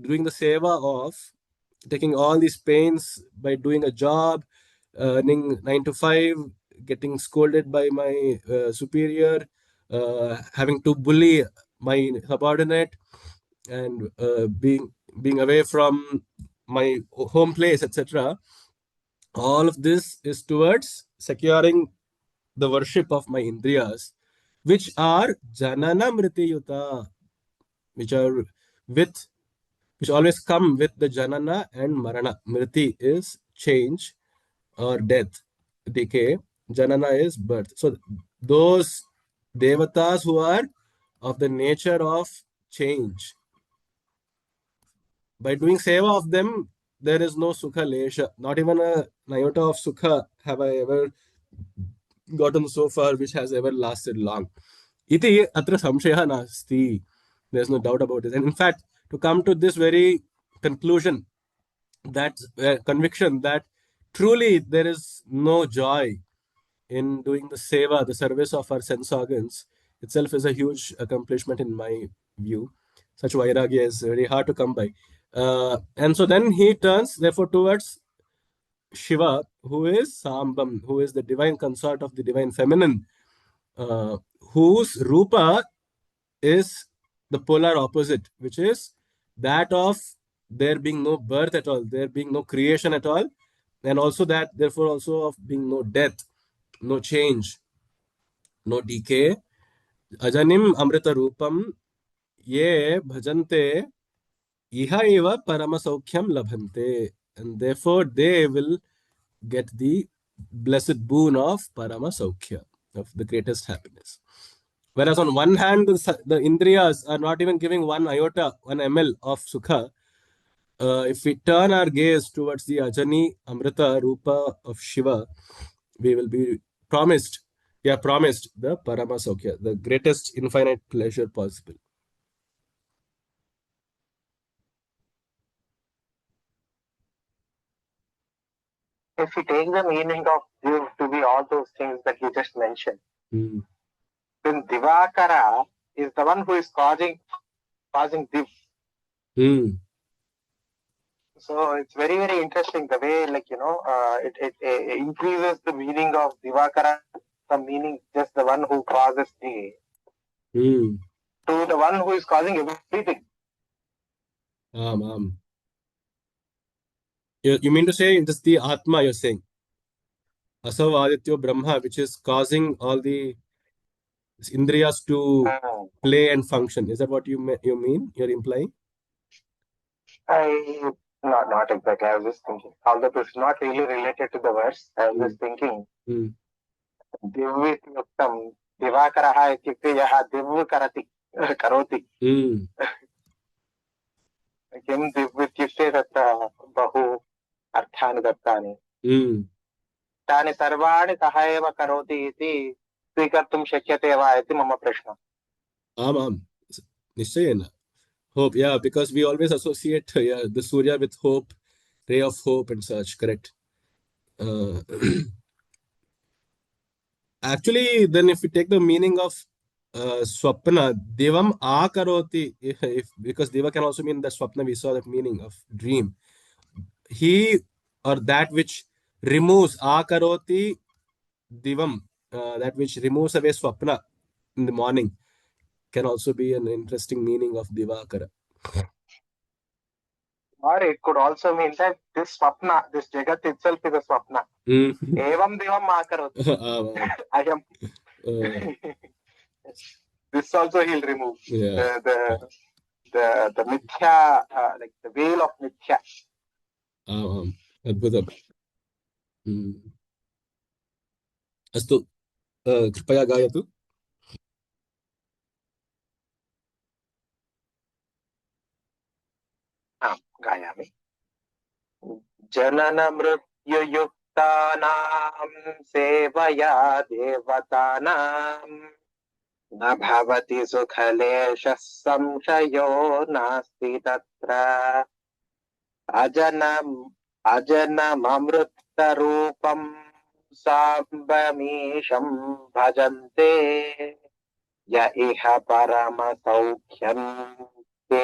doing the seva of, taking all these pains by doing a job, earning 9 to 5, getting scolded by my superior, having to bully my subordinate, and being away from my home place, etc. All of this is towards securing the worship of my indriyas, which are janana mriti yuta, which are with which always come with the janana and marana. Mriti is change or death, decay. Janana is birth. So those devatas who are of the nature of change, by doing seva of them, there is no sukha lesha. Not even a iota of sukha have I ever gotten so far which has ever lasted long. Iti atra samshaya nasti. There's no doubt about it. And in fact, to come to this very conclusion, that conviction that truly there is no joy in doing the seva, the service of our sense organs, itself is a huge accomplishment in my view. Such vairagya is very hard to come by. And so then he turns, therefore, towards Shiva, who is Sambam, who is the divine consort of the divine feminine, uh, whose Rupa is the polar opposite, which is that of there being no birth at all, there being no creation at all, and also that, therefore, also of being no death, no change, no decay. Ajanim Amrita Rupam ye bhajante iha eva paramasaukyam labhante. And therefore, they will get the blessed boon of Paramasaukhya, of the greatest happiness. Whereas on one hand, the Indriyas are not even giving 1 iota, 1 ml of Sukha. If we turn our gaze towards the Ajani Amrita Rupa of Shiva, we will be promised, we are promised the Paramasaukhya, the greatest infinite pleasure possible. If we take the meaning of div to be all those things that you just mentioned, then Divakara is the one who is causing div. So it's very, very interesting the way, it increases the meaning of Divakara from meaning just the one who causes the to the one who is causing everything. You mean to say it is the Atma you're saying? Asav Adityo Brahma, which is causing all the Indriyas to play and function. Is that what you mean? You're implying? Not exactly. I was just thinking. Although it's not really related to the verse, I was just thinking. दिव्युक्तं दिवाकरः इत्युक्ते यः दिव् करति करोति किं दिव् इत्युक्ते तत्र बहु अर्थानि दत्तानि तानि सर्वाणि कः एव करोति इति स्वीकर्तुं शक्यते वा इति मम प्रश्नः. आम् निश्चयेन. Hope, yeah, because we always associate the Surya with hope, ray of hope and such, correct? Actually, then if we take the meaning of Swapna, Devam Akaroti, if because Deva can also mean the Swapna, we saw that meaning of dream. He or that which removes Akaroti Divam, that which removes away Swapna in the morning, can also be an interesting meaning of Divakara. Or it could also mean that this Swapna, this Jagat itself is a Swapna. Evam Devam Makaroti. I am. This also he'll remove. Yeah. The Mithya, like the veil of Mithya. अद्भुतम्. अस्तु, कृपया गायतु. गायामि. जनन मृत्युयुक्तानां सेवया देवतानां न भवति सुखलेशः संशयो नास्ति तत्र अजनममृतरूपं साम्बमीशं भजन्ते य इह परमसौख्यं ते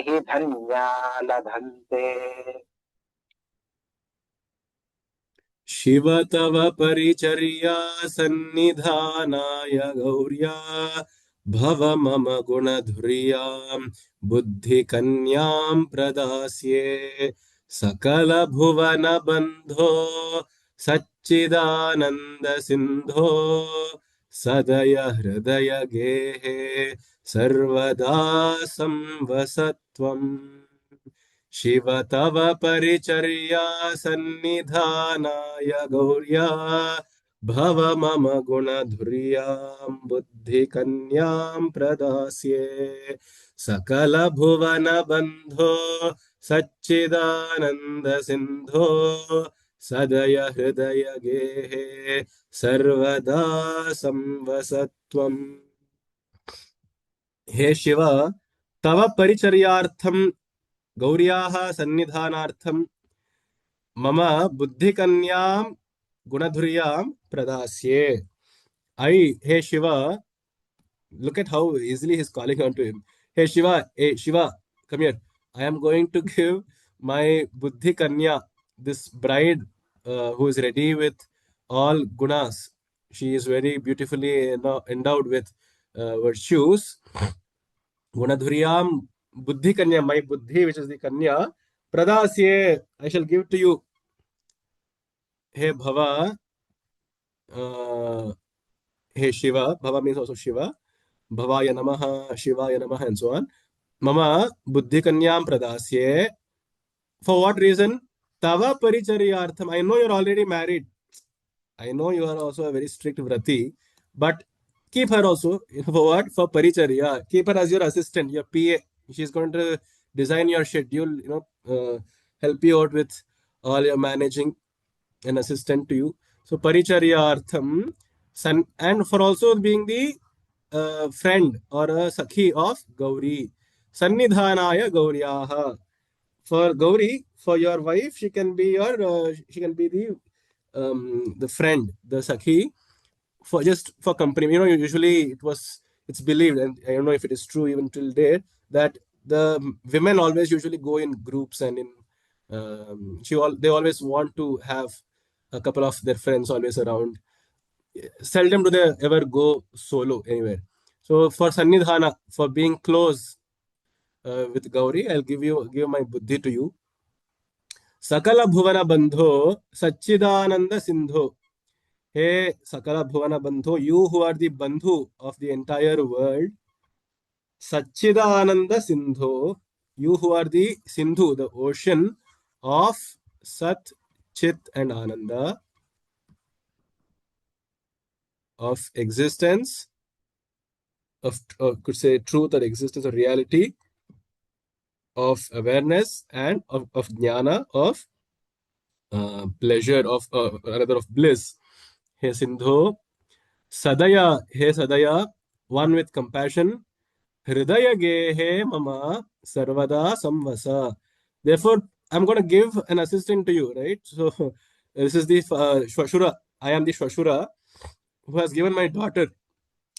हि धन्या लभन्ते. शिव तव परिचर्या सन्निधानाय गौर्या भव मम गुणधुर्यां बुद्धिकन्यां प्रदास्ये सकलभुवनबन्धो सच्चिदानन्द सिन्धो सदय हृदय गेहे सर्वदा संवसत्वम्. शिव तव परिचर्या सन्निधानाय गौर्या भव मम गुणधुर्यां बुद्धिकन्यां प्रदास्ये सकलभुवनबन्धो सच्चिदानन्द सिन्धो सदय हृदय गेहे सर्वदा संवसत्वम्. हे शिव, तव परिचर्यार्थं गौर्याः सन्निधानार्थं मम बुद्धिकन्यां गुणधुर्यां प्रदास्ये. Hey Shiva, look at how easily he's calling on to him. Hey Shiva, come here. I am going to give my Buddhi Kanya, this bride who is ready with all gunas. She is very beautifully endowed with virtues. Gunadhuryam Buddhi Kanya, my Buddhi, which is the Kanya, Pradasye, I shall give to you. Hey Bhava, Hey Shiva, Bhava means also Shiva. Bhavaya Namaha, Shivaya Namaha, and so on. Mama Buddhi Kanyam Pradasye. For what reason? Tava Paricharyartham. I know you're already married. I know you are also a very strict vrati, but keep her also. For what? For Paricharya. Keep her as your assistant, your PA. She's going to design your schedule, help you out with all your managing, an assistant to you. So Paricharyartham, and for also being the friend or a sakhi of Gauri. Sannidhanaya Gauryaha. For Gauri, for your wife, she can be the friend, the sakhi, for just for company. Usually it's believed, and I don't know if it is true even till date, that the women always usually go in groups, and in they always want to have a couple of their friends always around. Seldom do they ever go solo anywhere. So for Sannidhana, for being close with Gauri, I'll give my buddhi to you. Sakala Bhuvana Bandho, Sachidananda Sindho. Hey, Sakala Bhuvana Bandho, you who are the Bandhu of the entire world, Sachidananda Sindho, you who are the Sindhu, the ocean of Sat, Chit, and Ananda, of existence, of could say truth or existence or reality, of awareness, and of jnana, of pleasure, of rather of bliss. Hey Sindho, Sadaya, Hey Sadaya, one with compassion, Hridaya Gehe Mama Sarvada Samvasa. Therefore, I'm going to give an assistant to you, right? So This is the Shwashura. I am the Shwashura who has given my daughter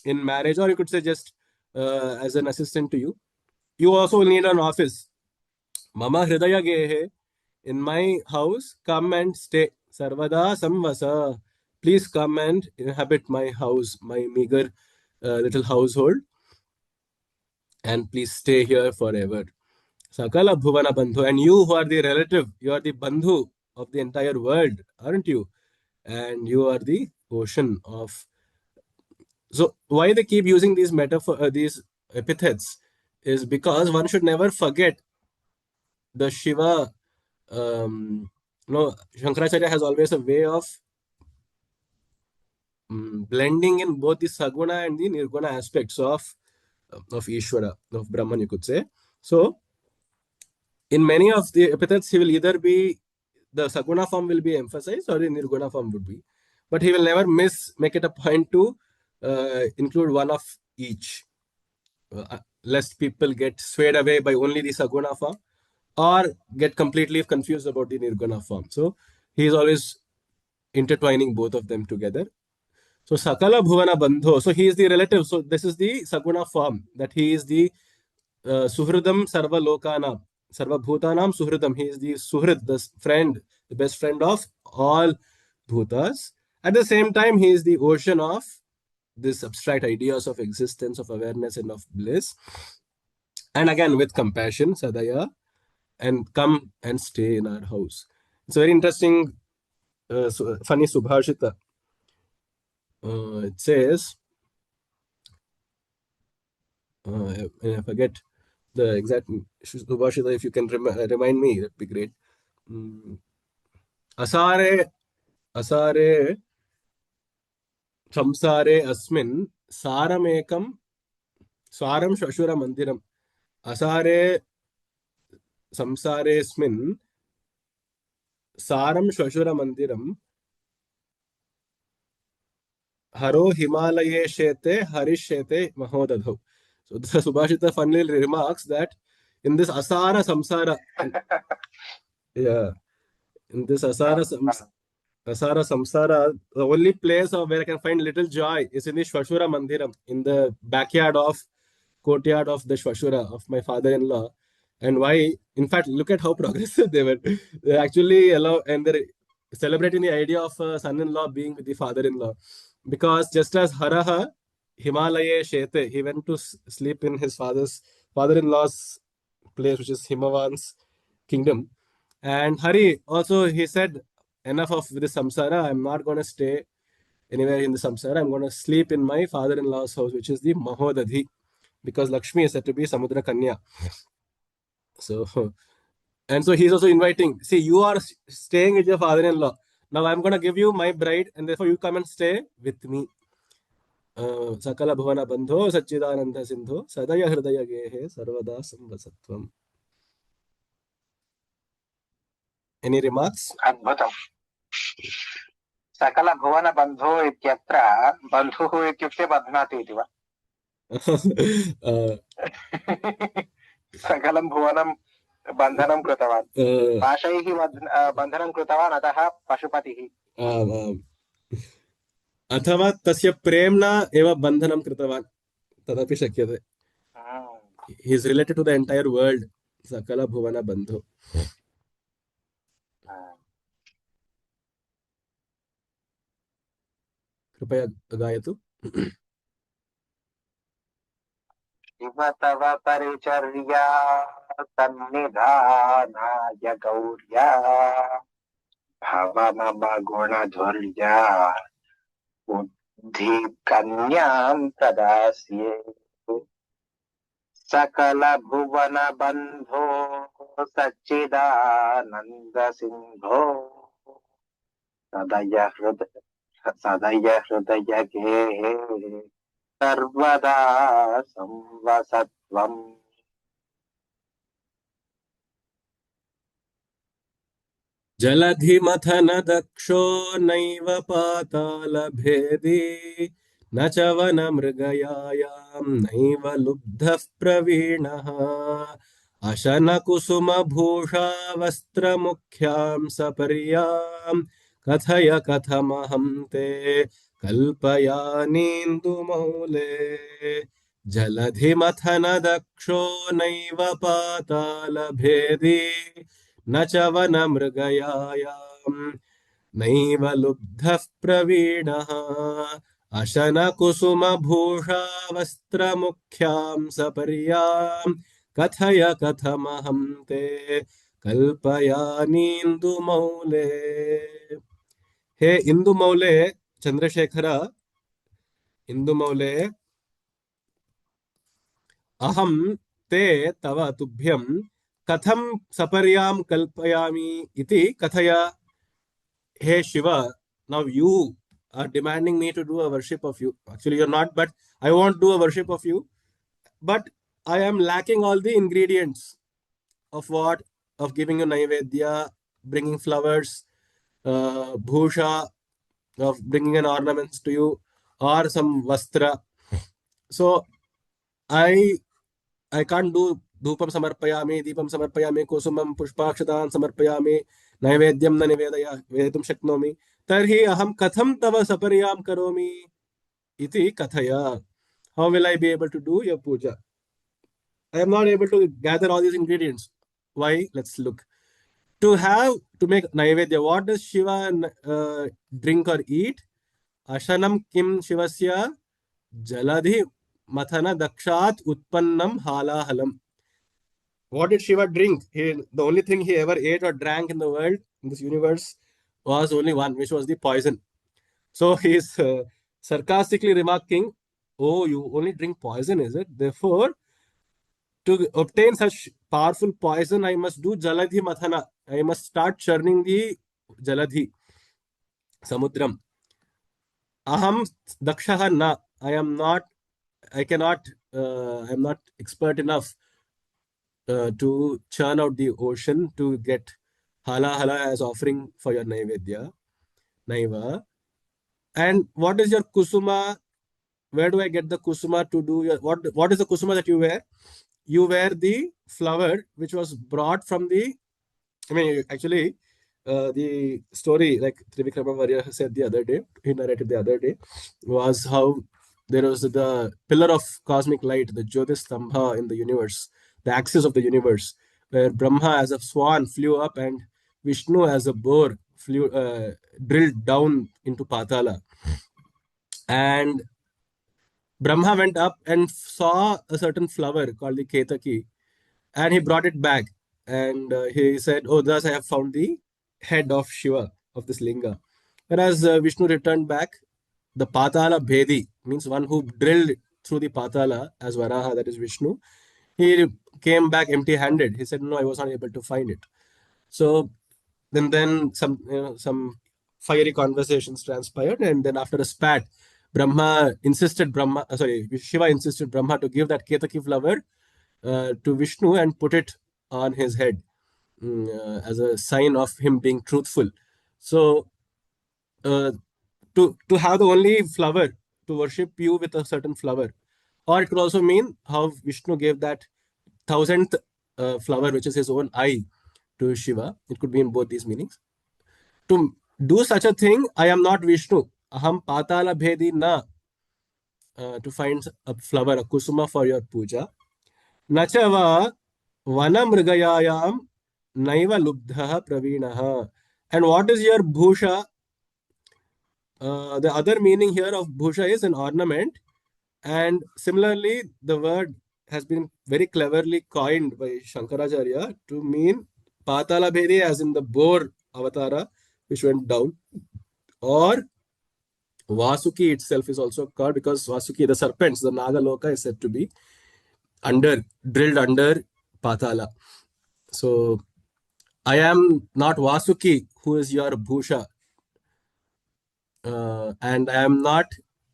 in marriage, or you could say just as an assistant to you. You also need an office. Mama Hridaya Gehe. In my house, come and stay. Sarvada Samvasa. Please come and inhabit my house, my meager little household, and please stay here forever. Sakala Bhuvana Bandhu. And you who are the relative, you are the Bandhu of the entire world, aren't you? And you are the ocean of. So why they keep using these metaphor, these epithets, is because one should never forget the Shiva. Shankaracharya has always a way of blending in both the Saguna and the Nirguna aspects of Ishvara, of Brahman, you could say. So in many of the epithets, he will either be the Saguna form will be emphasized or the Nirguna form would be, but he will never make it a point to include one of each, lest people get swayed away by only the Saguna form or get completely confused about the Nirguna form. So he is always intertwining both of them together. So Sakala Bhuvana Bandho. So he is the relative. So this is the Saguna form, that he is the Suhridam Sarva Lokana. Sarva Bhutanam Suhridam. He is the Suhrid, the friend, the best friend of all Bhutas. At the same time, he is the ocean of this abstract ideas of existence, of awareness, and of bliss. And again, with compassion, Sadaya, and come and stay in our house. It's a very interesting, funny Subhashita. It says, I forget the exact Subhashita. If you can remind me, that'd be great. Asare, asare, samsare asmin, saramekam, saram shashura mandiram. Asare, samsare asmin, saram shashura mandiram. Haro Himalaye Shete Harishete Mahodadho. So the Subhashita funnily remarks that in this Asara Samsara, yeah, in this Asara Samsara, the only place where I can find little joy is in the Shwashura Mandiram, in the courtyard of the Shwashura of my father-in-law. And why? In fact, look at how progressive they were. They actually allow, and they're celebrating the idea of a son-in-law being with the father-in-law. Because just as Haraha, Himalaya Shete, he went to sleep in his father-in-law's place, which is Himavan's kingdom. And Hari also, he said, enough of this samsara. I'm not going to stay anywhere in the samsara. I'm going to sleep in my father-in-law's house, which is the Mahodadhi, because Lakshmi is said to be Samudra Kanya. So, and so he's also inviting, see, you are staying with your father-in-law. Now I'm going to give you my bride, and therefore you come and stay with me. Sakala Bhuvana Bandho Sachidananda Sindho Sadaya Hridaya Gehe Sarvada Samvasatvam. Any remarks? Adbhutam. Sakala Bhuvana Bandho ityatra bandhuhu ityukte badhnati iti va. Sakalam Bhuvanam बन्धनं कृतवान् पाशैः बन्धनं कृतवान् अतः पशुपतिः अथवा तस्य प्रेम्णा एव बन्धनं कृतवान् तदपि शक्यते. He is related to the entire world. Sakala Bhuvana Bandho. कृपया गायतु. इव तव परिचर्या तन्निधानाय गौर्या भवमगुणधुर्या बुद्धि कन्यां प्रदास्ये सकल भुवन बन्धो सच्चिदानन्द सिन्धो सदय हृदय गेहे सर्वदा संवसत्वम्. जलधिमथन दक्षो नैव पातालभेदी न च वनमृगयायां नैव लुब्धः प्रवीणः अशनकुसुमभूषा वस्त्रमुख्यां सपर्यां कथय कथमहं ते कल्पयानीन्दुमौले जलधिमथनदक्षो नैव पातालभेदी न च वनमृगयायाम् नैव लुब्धः प्रवीणः अशनकुसुमभूषा वस्त्रमुख्यां सपर्यां कथय कथमहं ते कल्पयानीन्दुमौले. हे इंदुमौले, चंद्रशेखर इंदुमौले, अहं ते तव तुभ्यं कथं सपर्यां कल्पयामि इति कथय. Hey Shiva, now you are demanding me to do a worship of you. Actually, you're not, but I won't do a worship of you. But I am lacking all the ingredients of what? Of giving you Naivedya, bringing flowers, bhusha, of bringing an ornaments to you, or some vastra. So I I can't do धूपम समर्पयामि दीपम समर्पयामि कुसुमं पुष्पाक्षतान् समर्पयामि नैवेद्यं न निवेदय वेदितुं शक्नोमि तर्हि अहं कथं तव सपर्यां करोमि इति कथय. How will I be able to do your puja? I am not able to gather all these ingredients. Why? Let's look. To make naivedya, what does Shiva drink or eat? Ashanam kim Shivasya jaladhi mathana dakshat utpannam halahalam. What did Shiva drink? The only thing he ever ate or drank in the world, in this universe, was only one, which was the poison. So he is sarcastically remarking, "Oh, you only drink poison, is it? Therefore, to obtain such powerful poison, I must do Jaladhi Mathana. I must start churning the Jaladhi, Samudram. Aham Dakshaha na. I am not, I cannot, I am not expert enough to churn out the ocean to get hala hala as offering for your naivedya, naiva. And what is your kusuma? Where do I get the kusuma to do your what is the kusuma that you wear? You wear the flower which was brought from the. I mean, actually, the story like Trivikrama Varya said the other day, he narrated the other day, was how there was the pillar of cosmic light, the Jyotishtambha in the universe, the axis of the universe, where Brahma as a swan flew up and Vishnu as a boar flew drilled down into Patala. And Brahma went up and saw a certain flower called the Ketaki, and he brought it back. And he said, "Oh, thus I have found the head of Shiva, of this linga." Whereas Vishnu returned back, the Patala Bhedi, means one who drilled through the Patala as Varaha, that is Vishnu. He came back empty handed. He said, "No, I was not able to find it." So then some some fiery conversations transpired, and then after a spat, Shiva insisted Brahma to give that Ketaki flower to Vishnu and put it on his head as a sign of him being truthful. So uh, to have the only flower to worship you with a certain flower, or it could also mean how Vishnu gave that thousandth flower, which is his own eye, to Shiva. It could be in both these meanings. To do such a thing, I am not Vishnu. Aham patala bhedi na. To find a flower, a kusuma for your puja. Nachava vanamrigayayam naiva lubdha praveenaha. And what is your bhusha? The other meaning here of bhusha is an ornament. And similarly, the word has been very cleverly coined by Shankaracharya to mean patala bhedi, as in the boar avatara which went down, or Vasuki itself is also called because Vasuki, the serpents, the Nagaloka, is said to be drilled under Patala. So I am not Vasuki, who is your Bhusha, and I am not.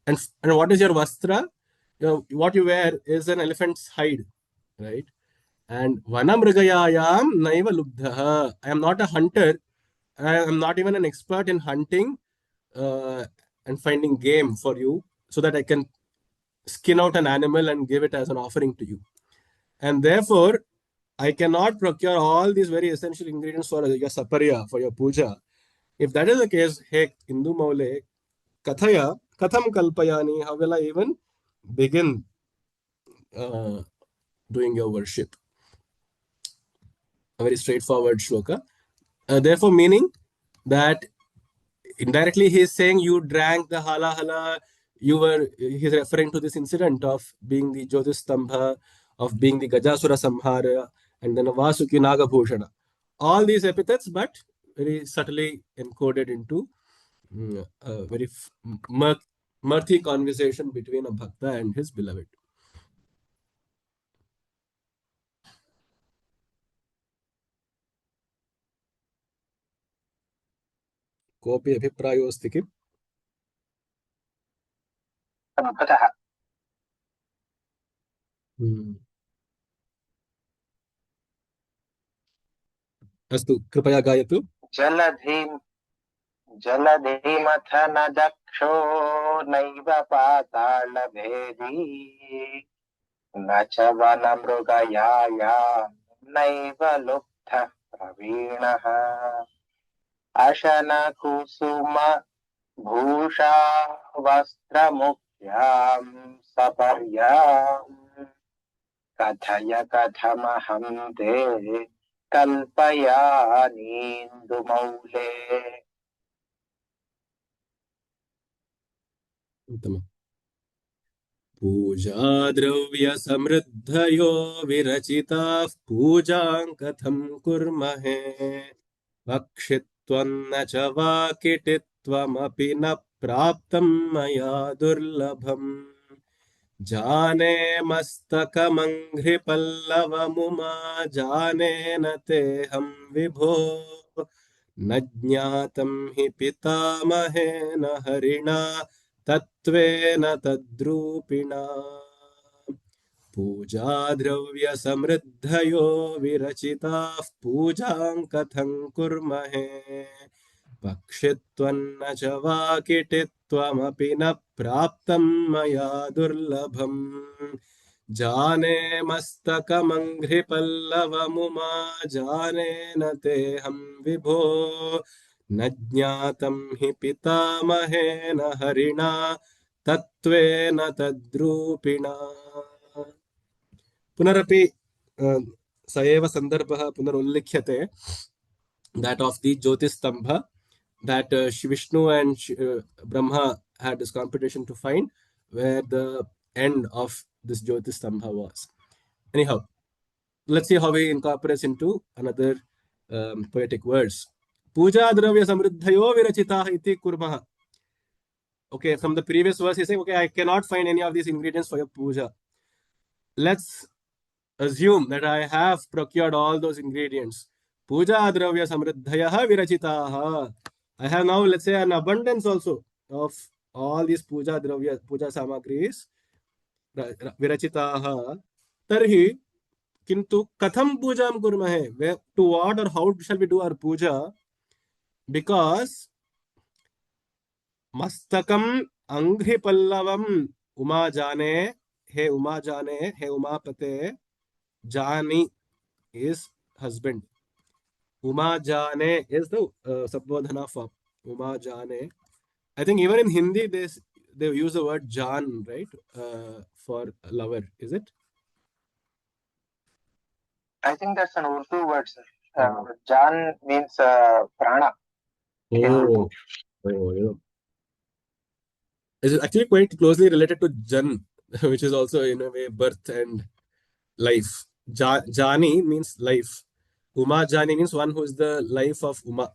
And what is your Vastra? What you wear is an elephant's hide, right? And Vanamrigayayam Naiva Lubdha. I am not a hunter. I am not even an expert in hunting uh, and finding game for you so that I can skin out an animal and give it as an offering to you. And therefore, I cannot procure all these very essential ingredients for your saparya, for your puja. If that is the case, hey, Indu Maule, Kathaya, Katham Kalpayani, how will I even begin uh, doing your worship? A very straightforward shloka. Therefore, meaning that indirectly he is saying you drank the hala hala. He's referring to this incident of being the Jyotistambha, of being the Gajasura Samhara, and then Vasuki Nagabhushana. All these epithets, but very subtly encoded into a very mirthy conversation between a bhakta and his beloved. कोऽपि अभिप्रायोऽस्ति किम्? अस्तु, कृपया गायतु. जलधिमथन दक्षो नैव पातालभेदी न च वनमृगयाया नैव लुब्धः प्रवीणः अशनकुसुम भूषा वस्त्रमुख्यां सपर्याम् कथय कथमहं ते कल्पयानीन्दुमौले. उत्तमम्. पूजाद्रव्यसमृद्धयो विरचिताः पूजां कथं कुर्महे भक्षित्वं न च वाकिटित्वमपि न प्राप्तं मया दुर्लभम् जाने मस्तकमङ्घ्रिपल्लवमुमा जाने न तेऽहं विभो न ज्ञातं हि पितामहेन हरिणा तत्त्वेन तद्रूपिणा पूजाद्रव्यसमृद्धयो विरचिताः पूजां कथं कुर्महे भक्षित्वन्न च वाकिटित्वमपि न प्राप्तं मया दुर्लभम् जाने मस्तकमङ्घ्रिपल्लवमुमा जाने न तेऽहं विभो न ज्ञातं हि पितामहेन हरिणा तत्त्वेन तद्रूपिणा. पुनरपि स एव सन्दर्भः पुनरुल्लिख्यते, that of the Jyotistambha, that Vishnu and Brahma had this competition to find where the end of this Jyotistambha was. Anyhow, let's see how he incorporates into another poetic verse. Puja dravya samriddhayo virachitah iti kurmaha. Okay, from the previous verse, he's saying, okay, I cannot find any of these ingredients for your puja. Let's assume that I have procured all those ingredients. Puja dravya samriddhayaha virachitaha. I have now, let's say, an abundance also of all these puja dravya, puja samagris, virachitaha. Tarhi, kintu katham pujam kurmahe? To what or how shall we do our puja? Because mastakam anghi pallavam uma jane, he umapate, jani is husband. Uma Jane is the Sabodhana form. Uma Jane. I think even in Hindi they use the word Jan, right? For lover, is it? I think that's an Urdu word, sir. Jan means prana. Oh, yeah. It's actually quite closely related to Jan, which is also in a way birth and life. Jani means life. Uma Jani means one who is the life of Uma.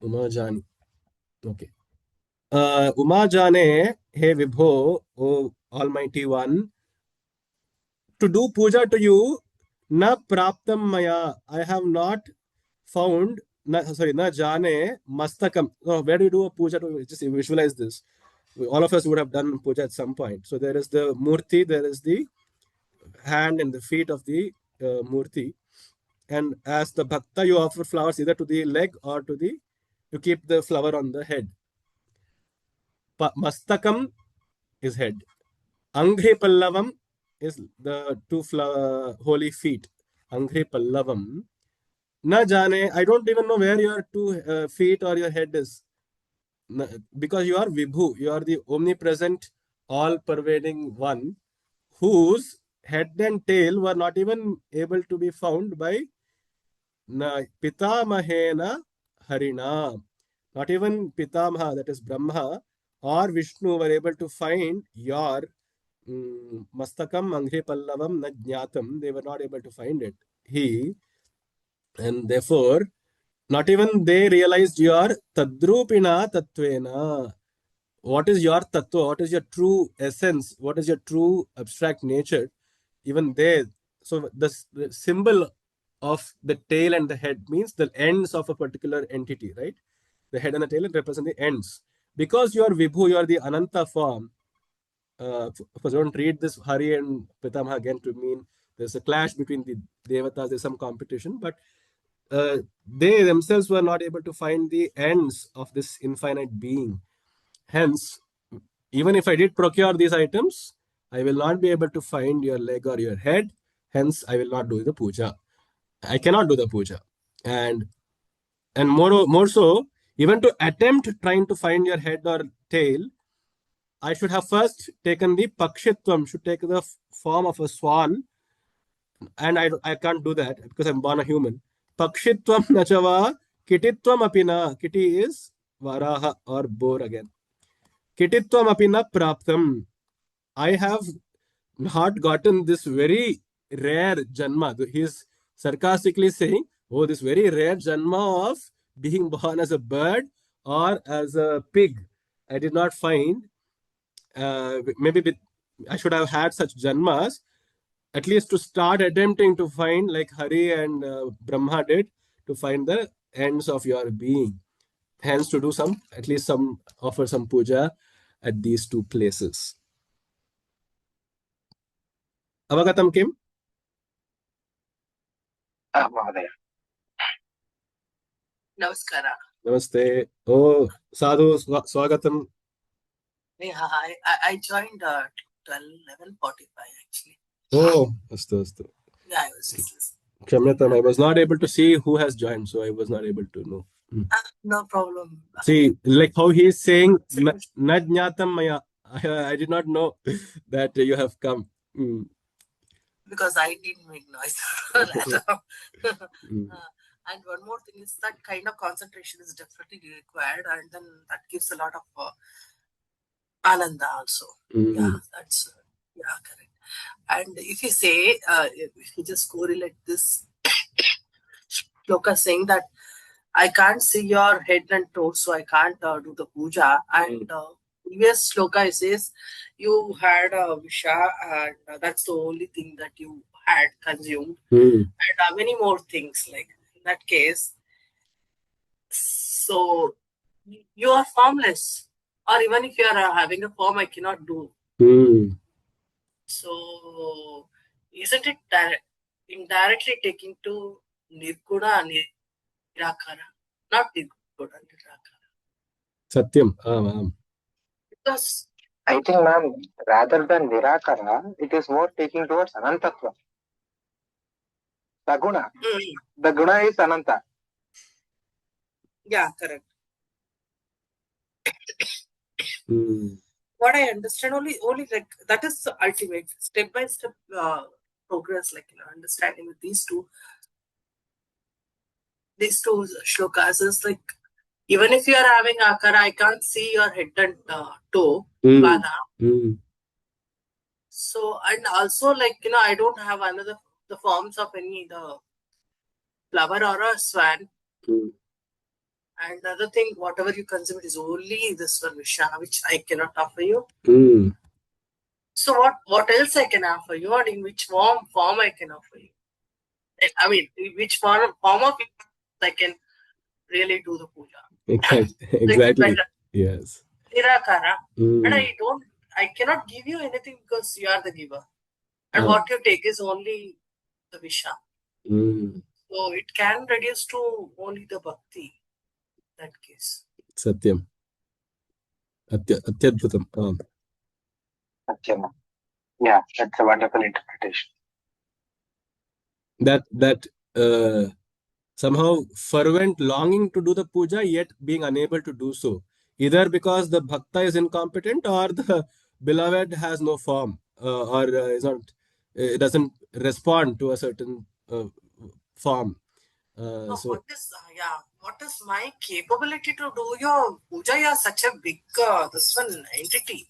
Uma Jani. Okay. Uma Jane, hey Vibho, O Almighty One, to do puja to you, na praptam maya, I have not found, na jane mastakam. Oh, where do you do a puja to? Just visualize this. All of us would have done puja at some point. So there is the murti, there is the hand and the feet of the murti. And as the bhakta, you offer flowers either to the leg or to the, you keep the flower on the head. Mastakam is head. Anghe Pallavam is the two holy feet. Anghe Pallavam. Na jane, I don't even know where your two feet or your head is. Because you are Vibhu, you are the omnipresent, all pervading one whose head and tail were not even able to be found by Pitamahena Harina. Not even Pitamaha, that is Brahma, or Vishnu were able to find your Mastakam Angri Pallavam Najnatam. They were not able to find it. And therefore, not even they realized your Tadrupina Tatvena. What is your tattva? What is your true essence? What is your true abstract nature? Even they, so the symbol of the tail and the head means the ends of a particular entity, right? The head and the tail represent the ends. Because you are Vibhu, you are the Ananta form. Of course, don't read this Hari and Pitamaha again to mean there's a clash between the Devatas, there's some competition, but they themselves were not able to find the ends of this infinite being. Hence, even if I did procure these items, I will not be able to find your leg or your head. Hence, I will not do the puja. I cannot do the puja. And more so, even to attempt trying to find your head or tail, I should have first taken the pakshitvam, should take the form of a swan, and I can't do that because I'm born a human. Pakshitvam nachava, kititvam apina. Kitty is varaha or boar again. Kititvam apina praptam. I have not gotten this very rare janma. He's sarcastically saying, oh, this very rare janma of being born as a bird or as a pig. I did not find. Maybe I should have had such janmas, at least to start attempting to find, like Hari and Brahma did, to find the ends of your being. Hence, to do some, at least some, offer some puja at these two places. Avagatam Kim? Mahodaya. Namaskara. Namaste. Oh, Sadhu, Swagatam. Yeah, I joined 11:45 actually. Oh, astu, astu. Yeah, I was just listening. Kshamyatam, I was not able to see who has joined, so I was not able to know. No problem. See, like how he is saying, Najnatam Maya. I did not know that you have come. Because I didn't make noise. And one more thing is that kind of concentration is definitely required, and then that gives a lot of ananda also. Yeah, that's correct. And if you say, if you just correlate this shloka saying that I can't see your head and toes, so I can't do the puja. And previous shloka it says you had a visha, and that's the only thing that you had consumed, and many more things like in that case. So you are formless, or even if you are having a form, I cannot do. So isn't it indirectly taking to nirguna and nirakara, not nirguna nirakara? Satyam. Because I think, ma'am, rather than Nirakara, it is more taking towards Anantatva. The guna. The guna is Ananta. Yeah, correct. What I understand only like that is the ultimate step by step progress, like understanding with these two shlokas is like even if you are having akara, I can't see your head and toe, pada. So and also like I don't have the forms of any the flower or a swan. And the other thing, whatever you consume, it is only this one Visha, which I cannot offer you. So what else I can offer you, or in which form I can offer you? I mean, in which form of I can really do the puja. Exactly. Yes. Nirakara. And I cannot give you anything because you are the giver. And what you take is only the Visha. So it can reduce to only the bhakti in that case. Satyam. Atyadbhutam. Satyam. Yeah, that's a wonderful interpretation. That somehow fervent longing to do the puja, yet being unable to do so, either because the bhakta is incompetent or the beloved has no form, or is not, it doesn't respond to a certain form. So what is my capability to do your puja? You are such a big this one entity.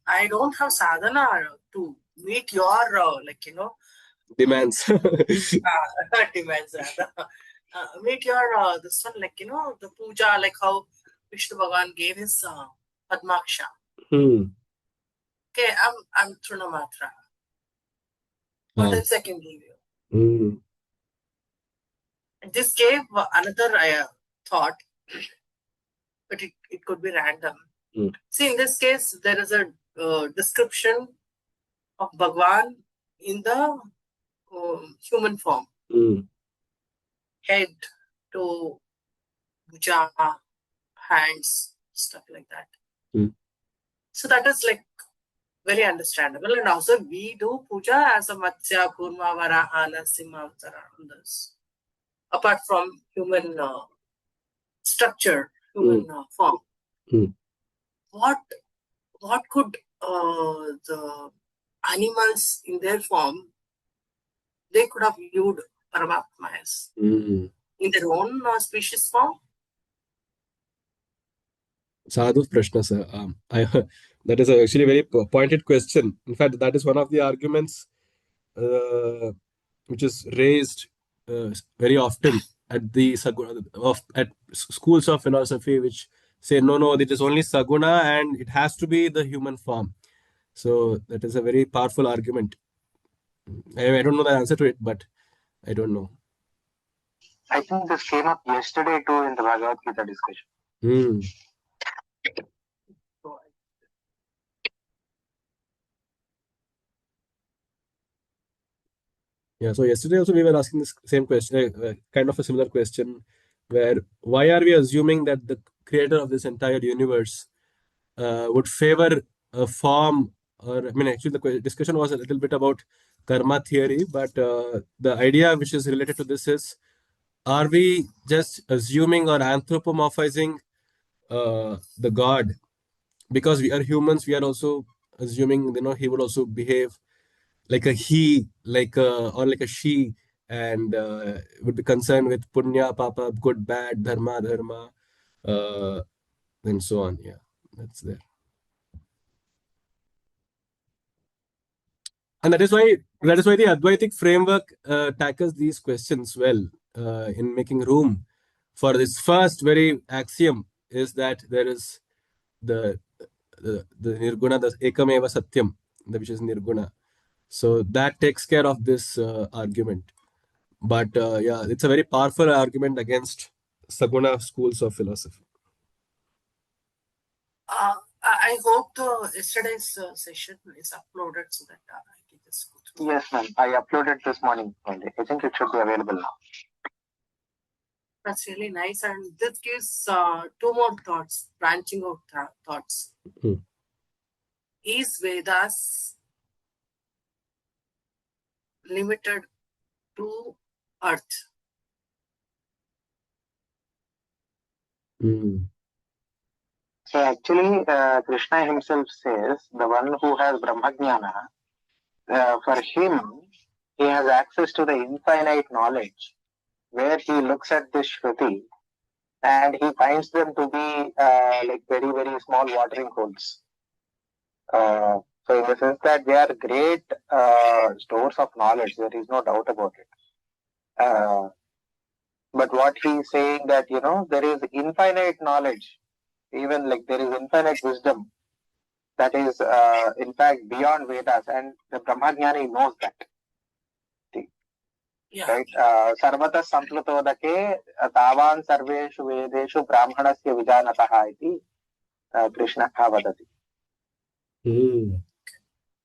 I don't have sadhana to meet your demands. demands. Meet your this one, the puja, like how Vishnu Bhagavan gave his Padmaksha. Okay, I'm Trunamatra. What else I can give you? This gave another thought, but it could be random. See, in this case, there is a description of Bhagwan in the human form. Head to bhuja, hands, stuff like that. So that is like very understandable. And also we do puja as a Matsya, Kurma, Varaha, Narasimha, others. Apart from human structure, human form. What could the animals in their form, they could have viewed Paramatma as in their own species form? Sadhu's Prashna, sir. That is actually a very pointed question. In fact, that is one of the arguments which is raised very often at the at schools of philosophy, which say no, it is only saguna and it has to be the human form. So that is a very powerful argument. I don't know the answer to it, but I don't know. I think this came up yesterday too in the Bhagavad Gita discussion. Yeah, so yesterday also we were asking this same question, kind of a similar question, where why are we assuming that the creator of this entire universe would favor a form, or I mean, actually, the discussion was a little bit about karma theory, but the idea which is related to this is, are we just assuming or anthropomorphizing the God? Because we are humans, we are also assuming, he would also behave like a he, or like a she, and would be concerned with punya, papa, good, bad, dharma, and so on. Yeah, that's there. And that is why the Advaitic framework tackles these questions well, in making room for this first very axiom is that there is the nirguna, the ekameva satyam, which is nirguna. So that takes care of this argument. But yeah, it's a very powerful argument against Saguna schools of philosophy. I hope yesterday's session is uploaded so that I can just go through. Yes, ma'am. I uploaded this morning only. I think it should be available now. That's really nice. And this gives two more thoughts, branching out thoughts. Is Vedas limited to earth? So actually, Krishna himself says, the one who has Brahmajnana, for him, he has access to the infinite knowledge, where he looks at this Shruti and he finds them to be like very, very small watering holes. So in the sense that they are great stores of knowledge, there is no doubt about it. But what he is saying that, there is infinite knowledge, even like there is infinite wisdom that is in fact beyond Vedas, and the Brahmajnani knows that. Yeah. Right? Sarvata samplutodake tavan sarveshu vedeshu brahmanasya vijanataha iti Krishna vadati.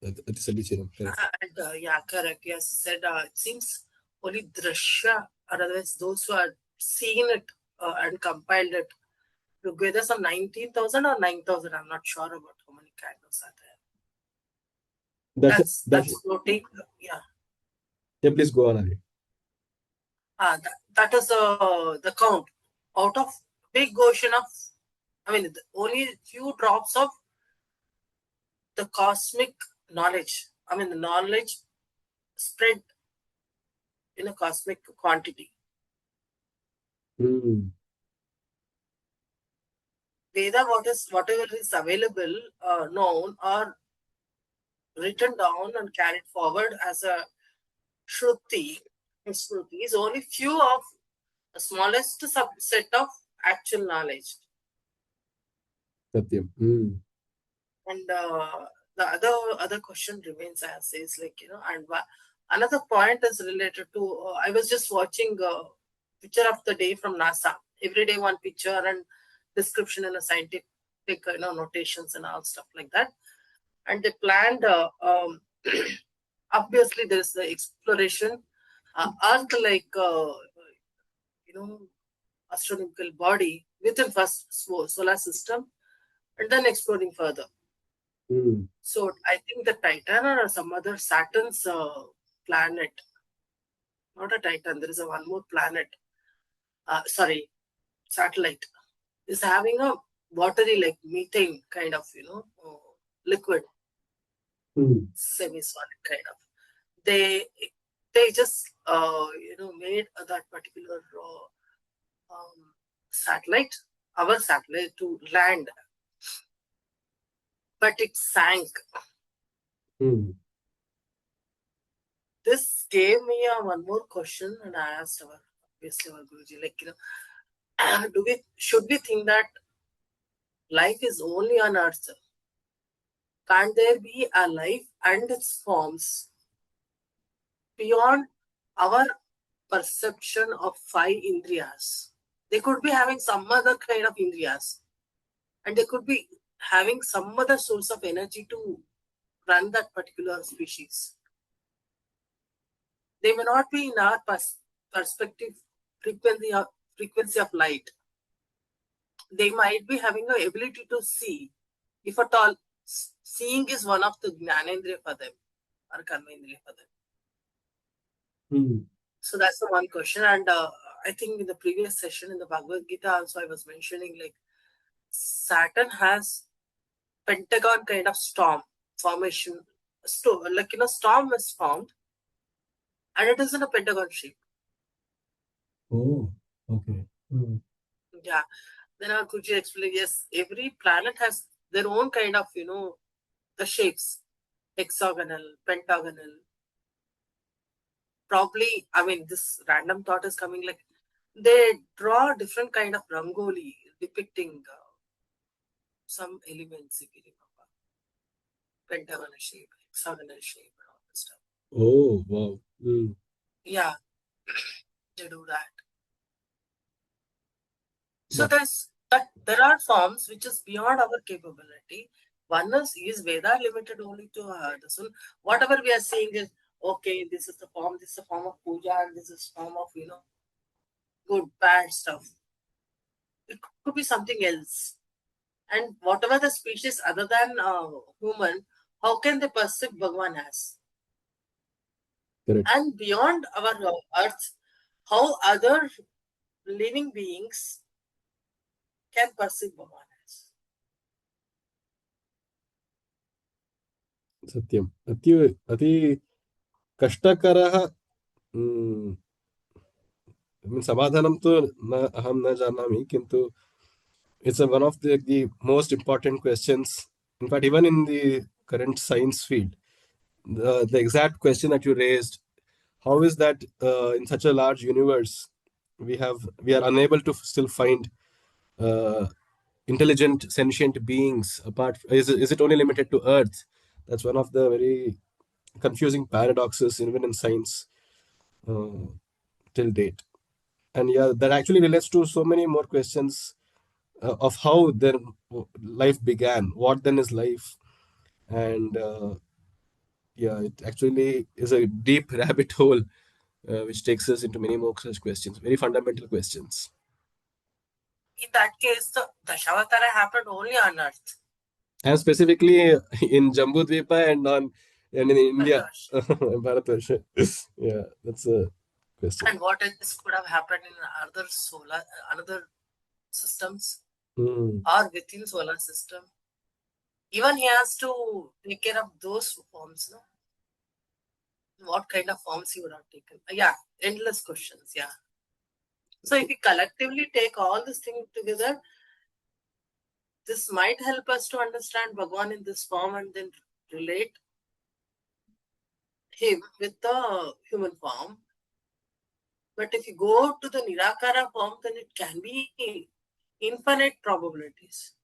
That is a and yeah, correct. Yes, said it seems only drashya, or otherwise those who are seen it and compiled it. Together some 19,000 or 9,000. I'm not sure about how many candles are there. That's floating. Yeah. Yeah, please go on, Ari. That is the count. Out of big ocean of, only few drops of the cosmic knowledge. The knowledge spread in a cosmic quantity. Veda, whatever is available, known or written down and carried forward as a Shruti is only few of the smallest subset of actual knowledge. Satyam. And the other question remains as is, and another point is related to, I was just watching picture of the day from NASA. Every day one picture and description in a scientific notations and all stuff like that. And they planned obviously there is the exploration Earth astronomical body within first solar system, and then exploring further. So I think the Titan or some other Saturn's planet, not a Titan, there is one more planet, satellite, is having a watery, like methane kind of, liquid, semi-solid kind of. They just, made that particular satellite, our satellite, to land, but it sank. This gave me one more question, and I asked our Guruji, should we think that life is only on Earth? Can't there be a life and its forms beyond our perception of 5 indriyas? They could be having some other kind of indriyas, and they could be having some other source of energy to run that particular species. They may not be in our perspective frequency of light. They might be having the ability to see, if at all seeing is one of the Jnanendriya for them or Karmendriya for them. So that's the one question. And I think in the previous session in the Bhagavad Gita also I was mentioning, Saturn has pentagon kind of storm formation. Storm is formed and it is in a pentagon shape. Oh, okay. Yeah. Then our Guruji explained, yes, every planet has their own kind of, the shapes, hexagonal, pentagonal. Probably, this random thought is coming, they draw different kind of rangoli depicting some elements, if you remember. Pentagonal shape, hexagonal shape, and all this stuff. Oh, wow. Yeah, they do that. So there are forms which is beyond our capability. One is Veda limited only to the sun. Whatever we are seeing is, okay, this is a form of puja, and this is form of, good, bad stuff. It could be something else. And whatever the species other than human, how can they perceive Bhagwan as? Correct. And beyond our earth, how other living beings can perceive Bhagwan as? Satyam. Ati kashtakaraha. समाधानं तु अहं न जानामि, किन्तु it's one of the most important questions. In fact, even in the current science field, the exact question that you raised, how is that in such a large universe we are unable to still find intelligent sentient beings apart? Is it only limited to Earth? That's one of the very confusing paradoxes even in science till date. And yeah, that actually relates to so many more questions of how their life began, what then is life. And yeah, it actually is a deep rabbit hole which takes us into many more such questions, very fundamental questions. In that case, the Dashavatara happened only on Earth. And specifically in Jambudvipa and in India, Bharatvarsha. Yeah, that's a question. And what else could have happened in another systems or within solar system? Even he has to take care of those forms, no? What kind of forms he would have taken? Yeah, endless questions. Yeah. So if we collectively take all these things together, this might help us to understand Bhagwan in this form and then relate him with the human form. But if you go to the Nirakara form, then it can be infinite probabilities.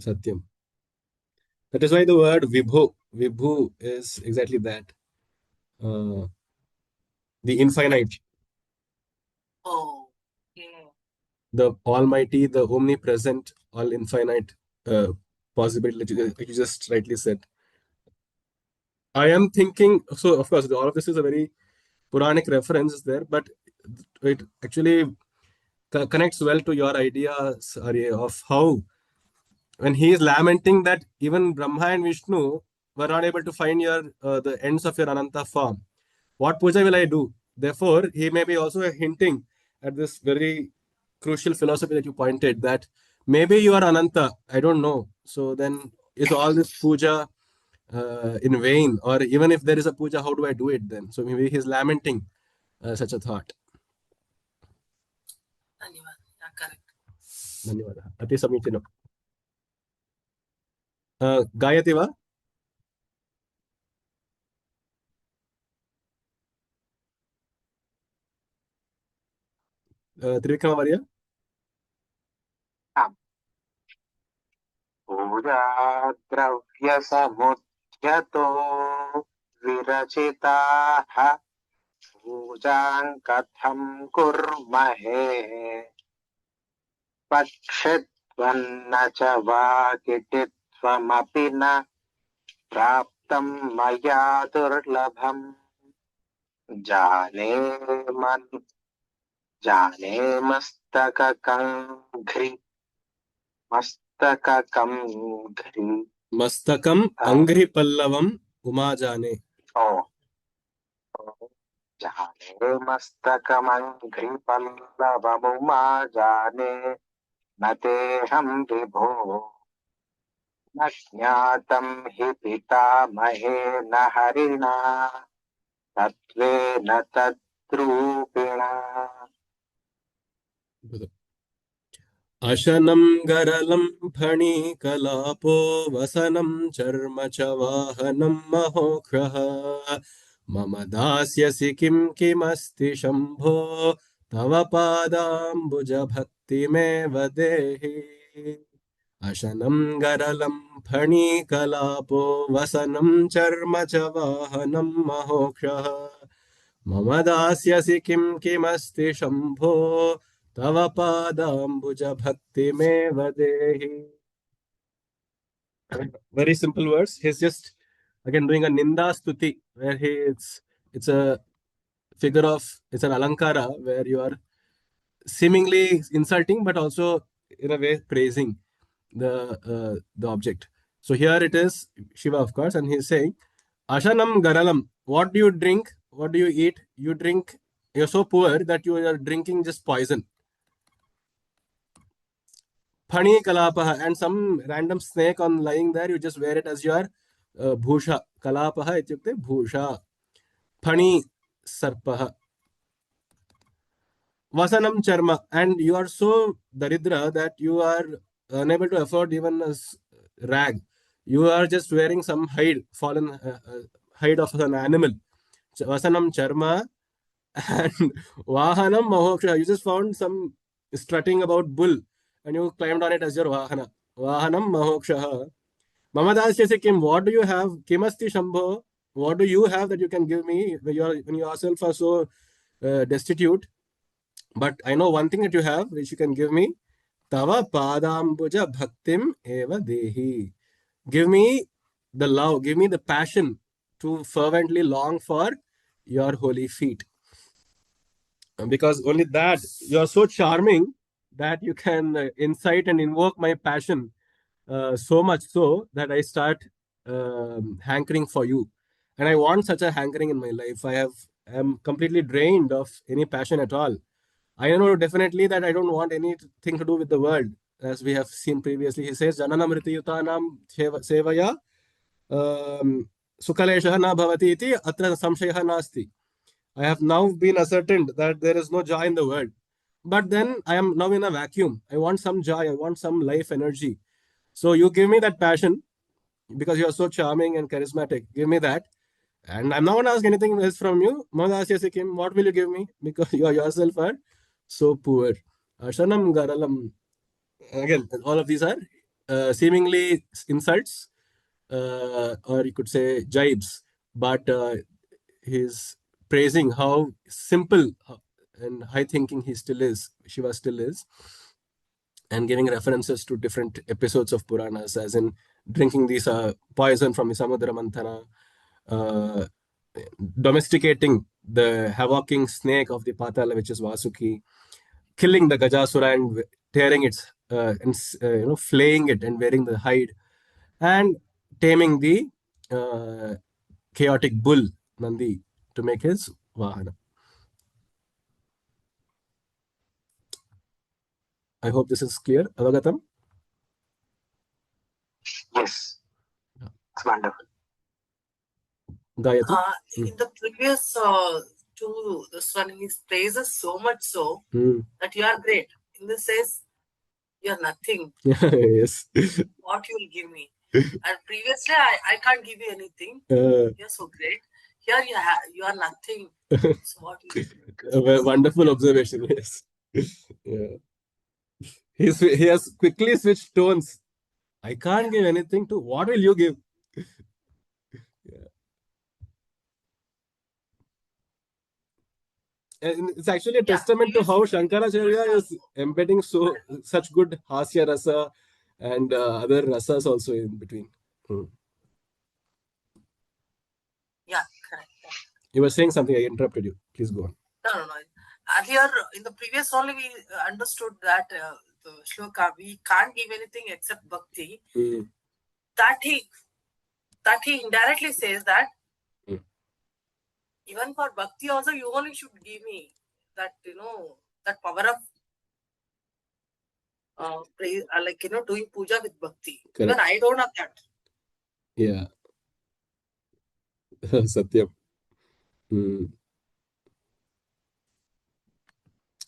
Satyam. That is why the word Vibhu is exactly that. The infinite. Oh, yeah. The almighty, the omnipresent, all infinite possibility that you just rightly said. I am thinking, so of course, all of this is a very Puranic reference there, but it actually connects well to your ideas, Arya, of how when he is lamenting that even Brahma and Vishnu were not able to find your the ends of your Ananta form. What puja will I do? Therefore, he may be also hinting at this very crucial philosophy that you pointed that maybe you are Ananta. I don't know. So then, is all this puja in vain? Or even if there is a puja, how do I do it then? So maybe he's lamenting such a thought. Yeah, correct. ಧನ್ಯವಾದ ಅತಿ ಸಮೀಚೀನಂ ಗಾಯತಿ ವಾ त्रिविक्रमवर्य पूजा द्रव्यसमुद्यतो विरचिताः पूजां कथं कुर्महे पक्षित्वन्न च वाकिटित्वमपि न प्राप्तं मया दुर्लभम् जाने मस्तकम अंघ्रि पल्लवम उमा जाने जाने मस्तकमंघ्रि पल्लवमुमा जाने न तेऽहं विभो न ज्ञातं हि पितामहेन हरिणा तत्त्वेन तद्रूपिणा अशनं गरलं फणीकलापो वसनं चर्म च वाहनं महोक्षः मम दास्यसि किं किमस्ति शम्भो तव पादाम्बुजभक्तिमेव देहि अशनं गरलं फणीकलापो वसनं चर्म च वाहनं महोक्षः मम दास्यसि किं किमस्ति शम्भो तव पादाम्बुजभक्तिमेव देहि. Very simple words. He's just again doing a ninda stuti where it's a figure of, it's an alankara where you are seemingly insulting but also in a way praising the object. So here it is Shiva, of course, and he's saying Ashanam Garalam. What do you drink? What do you eat? You drink, you're so poor that you are drinking just poison. Phani Kalapaha, and some random snake on lying there, you just wear it as your Bhusha. Kalapaha ityukte Bhusha. Phani Sarpaha. Vasanam Charma, and you are so daridra that you are unable to afford even a rag. You are just wearing some hide, fallen hide of an animal. Vasanam Charma and Vahanam Mahoksha. You just found some strutting about bull and you climbed on it as your Vahana. Vahanam Mahoksha. Mamadasya Kim, what do you have? Kimasti Shambho. What do you have that you can give me when you yourself are so destitute? But I know one thing that you have, which you can give me. Tava padambuja bhaktim eva dehi. Give me the love, give me the passion to fervently long for your holy feet. Because only that, you are so charming that you can incite and invoke my passion so much so that I start hankering for you. And I want such a hankering in my life. I'm completely drained of any passion at all. I know definitely that I don't want anything to do with the world, as we have seen previously. He says, Janana Mritiyutanam Sevaya Sukalesha na bhavati iti atra samshayah nasti. I have now been ascertained that there is no joy in the world. But then I am now in a vacuum. I want some joy. I want some life energy. So you give me that passion because you are so charming and charismatic. Give me that. And I'm not going to ask anything else from you. Mahadasya Sikkim, what will you give me? Because you are yourself are so poor. Ashanam Garalam. Again, all of these are seemingly insults, or you could say jibes, but he's praising how simple and high thinking he still is, Shiva still is, and giving references to different episodes of Puranas, as in drinking these poison from the Samudra Manthana, uh, domesticating the havocking snake of the Patala, which is Vasuki, killing the Gajasura and tearing its, flaying it and wearing the hide, and taming the chaotic bull Nandi to make his Vahana. I hope this is clear. Avagatam? Yes, it's wonderful. Gayatri? In the previous two, this one, he praises so much so that you are great. In this says, you are nothing. Yes. What you will give me? And previously, I can't give you anything. You are so great. Here you are nothing. So what you A wonderful observation, yes. Yeah. He has quickly switched tones. I can't give anything to what will you give? Yeah. And it's actually a testament to how Shankaracharya is embedding such good Hasya Rasa and other rasas also in between. Yeah, correct. You were saying something, I interrupted you. Please go on. No. Earlier, in the previous only, we understood that the shloka, we can't give anything except bhakti. That he indirectly says that even for bhakti also, you only should give me that, that power of doing puja with bhakti. Correct. Even I don't have that. Yeah. Satyam.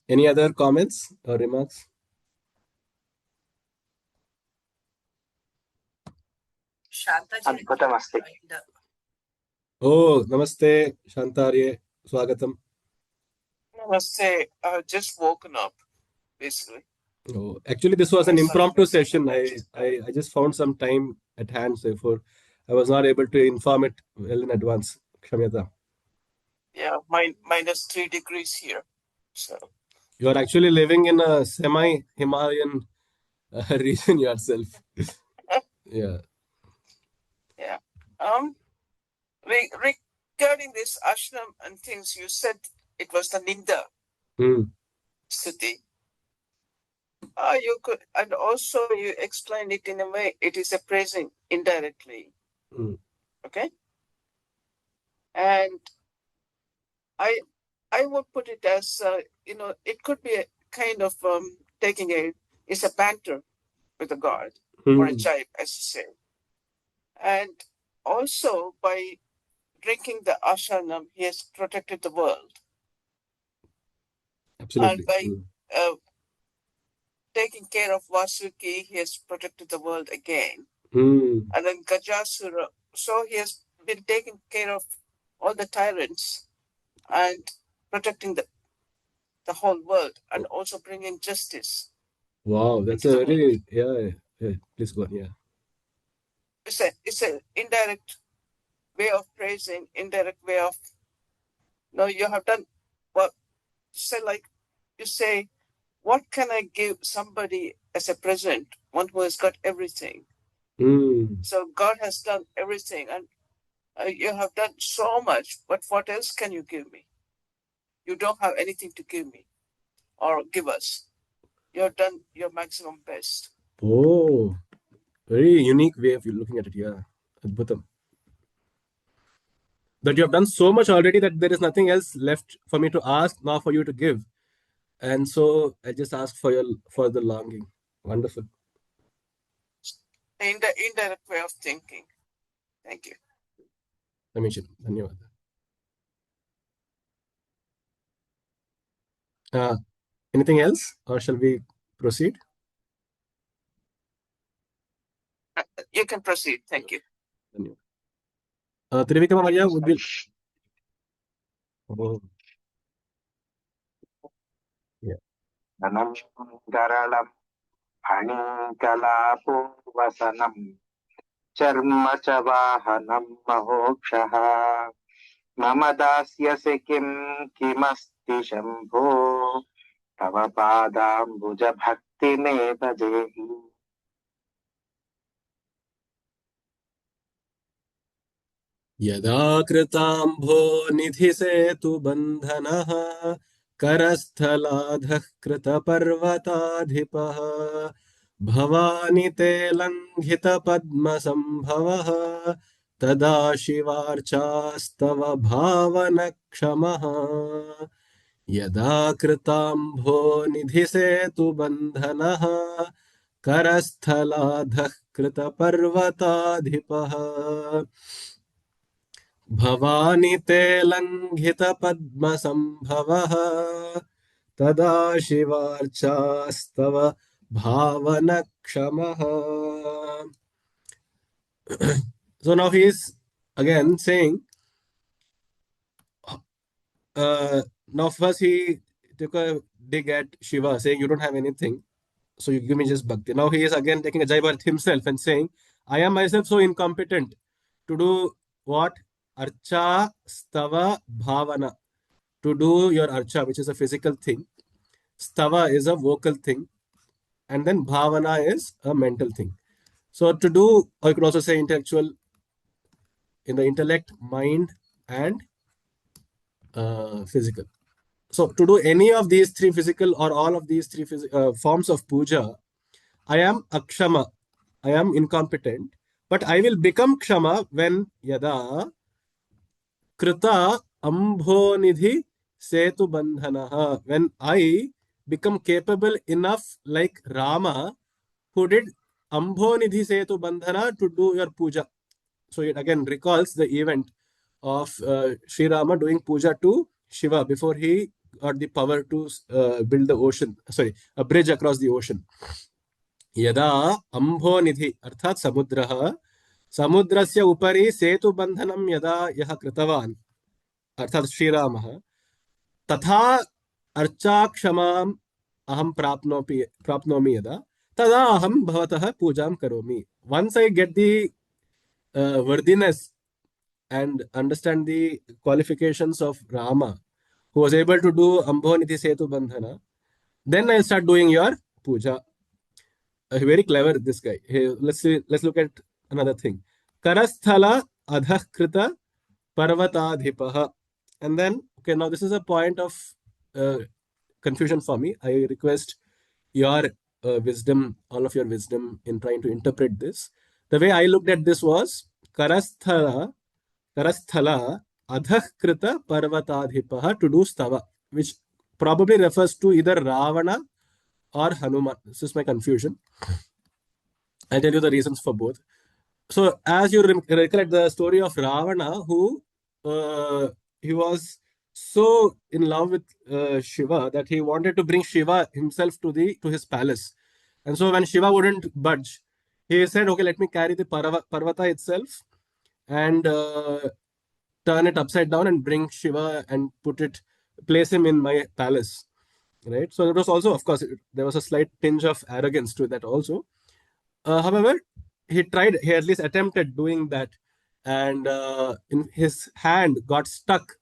Any other comments or remarks? Shantaji. Oh, namaste, Shantarye. Swagatam. Namaste. Just woken up, basically. Oh, actually, this was an impromptu session. I just found some time at hand, so therefore I was not able to inform it well in advance. Kshamyata. Yeah, -3 degrees here. So you are actually living in a semi-Himalayan region yourself. Yeah. Yeah. Regarding this ashram and things, you said it was the Ninda city. You could, and also you explained it in a way it is a praising indirectly. Okay. And I would put it as it could be a kind of it's a banter with a god or a jibe, as you say. And also by drinking the ashanam, he has protected the world. Absolutely. And by taking care of Vasuki, he has protected the world again. And then Gajasura, so he has been taking care of all the tyrants and protecting the whole world and also bringing justice. Wow, that's a very, yeah, please go on, yeah. It's an indirect way of praising, indirect way of, you have done, well, you say, what can I give somebody as a present, one who has got everything? So God has done everything and you have done so much, but what else can you give me? You don't have anything to give me or give us. You have done your maximum best. Oh, very unique way of looking at it, yeah. Adbhutam. that you have done so much already that there is nothing else left for me to ask, nor for you to give. And so I just ask for the longing. Wonderful. Indirect way of thinking. Thank you. Ramesh, dhanyawad. Anything else, or shall we proceed? You can proceed. Thank you. Trivikama Maria would be. Oh. Yeah. Nanam Garalam Hanikalapuvasanam Charma Chavahanam Mahokshaha Mama Dasyase Kimasti Shambho Tava Padambuja Bhakti Meva Dehi. यदा कृताम्भो निधिसेतु बन्धनः करस्थलाधः कृतपर्वताधिपः भवानि ते लङ्घितपद्मसम्भवः तदा शिवार्चास्तव भावनक्षमः यदा कृताम्भो निधिसेतु बन्धनः करस्थलाधः कृतपर्वताधिपः भवानि ते लङ्घितपद्मसम्भवः तदा शिवार्चास्तव भावनक्षमः. So now he is again saying, now first he took a dig at Shiva, saying, you don't have anything, so you give me just bhakti. Now he is again taking a jibe at himself and saying, I am myself so incompetent to do what? Archa stava bhavana. To do your archa, which is a physical thing. Stava is a vocal thing. And then bhavana is a mental thing. So to do, or you could also say intellectual, in the intellect, mind, and physical. So to do any of these three physical or all of these three forms of puja, I am akshama. I am incompetent. But I will become kshama when yada krita ambhonidhi setu bandhanaha. When I become capable enough, like Rama, who did ambhonidhi setu bandhana, to do your puja. So it again recalls the event of Sri Rama doing puja to Shiva before he got the power to build the ocean, sorry, a bridge across the ocean. यदा अम्भोनिधि अर्थात समुद्रः समुद्रस्य उपरि सेतुबन्धनं यदा यः कृतवान् अर्थात श्रीरामः तथा अर्चाक्षमाम् अहं प्राप्नोमि यदा तदा अहं भवतः पूजां करोमि. Once I get the worthiness and understand the qualifications of Rama, who was able to do Ambonidhi Setu Bandhana, then I start doing your puja. Very clever, this guy. Hey, let's look at another thing. Karasthala adhakrita parvatadhipaha. And then, okay, now this is a point of confusion for me. I request your wisdom, all of your wisdom in trying to interpret this. The way I looked at this was Karasthala adhakrita parvatadhipaha, to do stava, which probably refers to either Ravana or Hanuman. This is my confusion. I'll tell you the reasons for both. So, as you recollect the story of Ravana, who he was so in love with Shiva that he wanted to bring Shiva himself to his palace. And so, when Shiva wouldn't budge, he said, "Okay, let me carry the Parvata itself and turn it upside down and bring Shiva and place him in my palace." Right. So it was also, of course, there was a slight tinge of arrogance to that also. However, he at least attempted doing that, and in his hand got stuck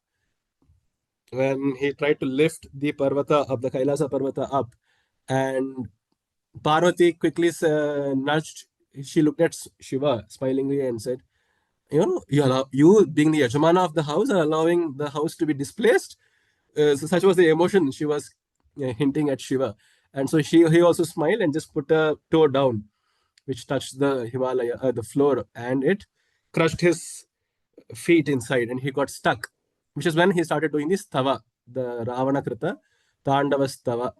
when he tried to lift the Parvata up, the Kailasa Parvata up, and Parvati quickly nudged. She looked at Shiva smilingly and said, you being the Yajamana of the house are allowing the house to be displaced. So such was the emotion she was hinting at Shiva. And so he also smiled and just put a toe down, which touched the Himalaya, the floor, and it crushed his feet inside and he got stuck, which is when he started doing this stava, the Ravana Krita Tandava Stava,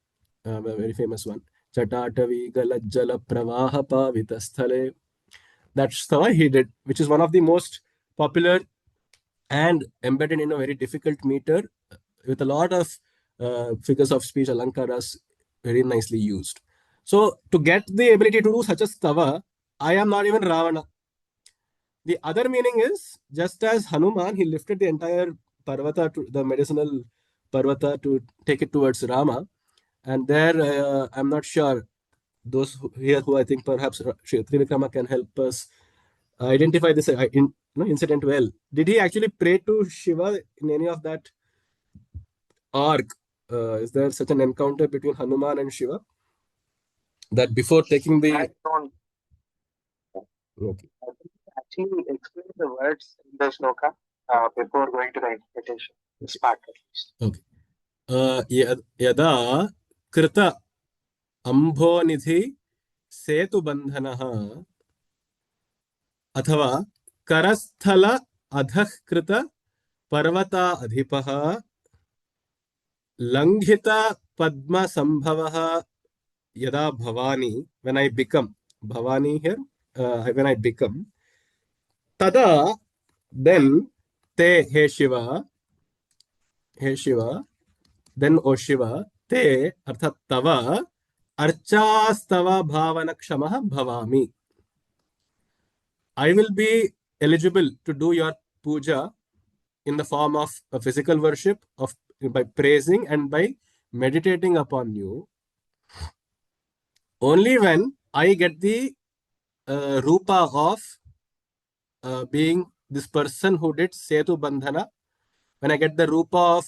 a very famous one. Chatatavi Galajjala Pravaha Pavita Sthale. That's stava he did, which is one of the most popular and embedded in a very difficult meter with a lot of figures of speech, alankaras, very nicely used. So, to get the ability to do such a stava, I am not even Ravana. The other meaning is, just as Hanuman, he lifted the entire Parvata, to the medicinal Parvata, to take it towards Rama. And there, I'm not sure, those here who I think perhaps Trivikrama can help us identify this incident well. Did he actually pray to Shiva in any of that arc? Is there such an encounter between Hanuman and Shiva that before taking the... I don't Okay. actually explain the words in the shloka before going to the interpretation. This part at least. Okay. Yada krita ambonidhi सेतुबन्धनः अथवा करस्थल अधःकृत पर्वता अधिपः लंघित पद्म संभवः यदा Bhavani, when I become Bhavani here, when I become, tada, then te, he Shiva, then O Shiva, te अर्थात तव अर्चास्तव भावनक्षमः भवामि. I will be eligible to do your puja in the form of a physical worship, of by praising and by meditating upon you, only when I get the rupa of being this person who did Setu Bandhana, when I get the rupa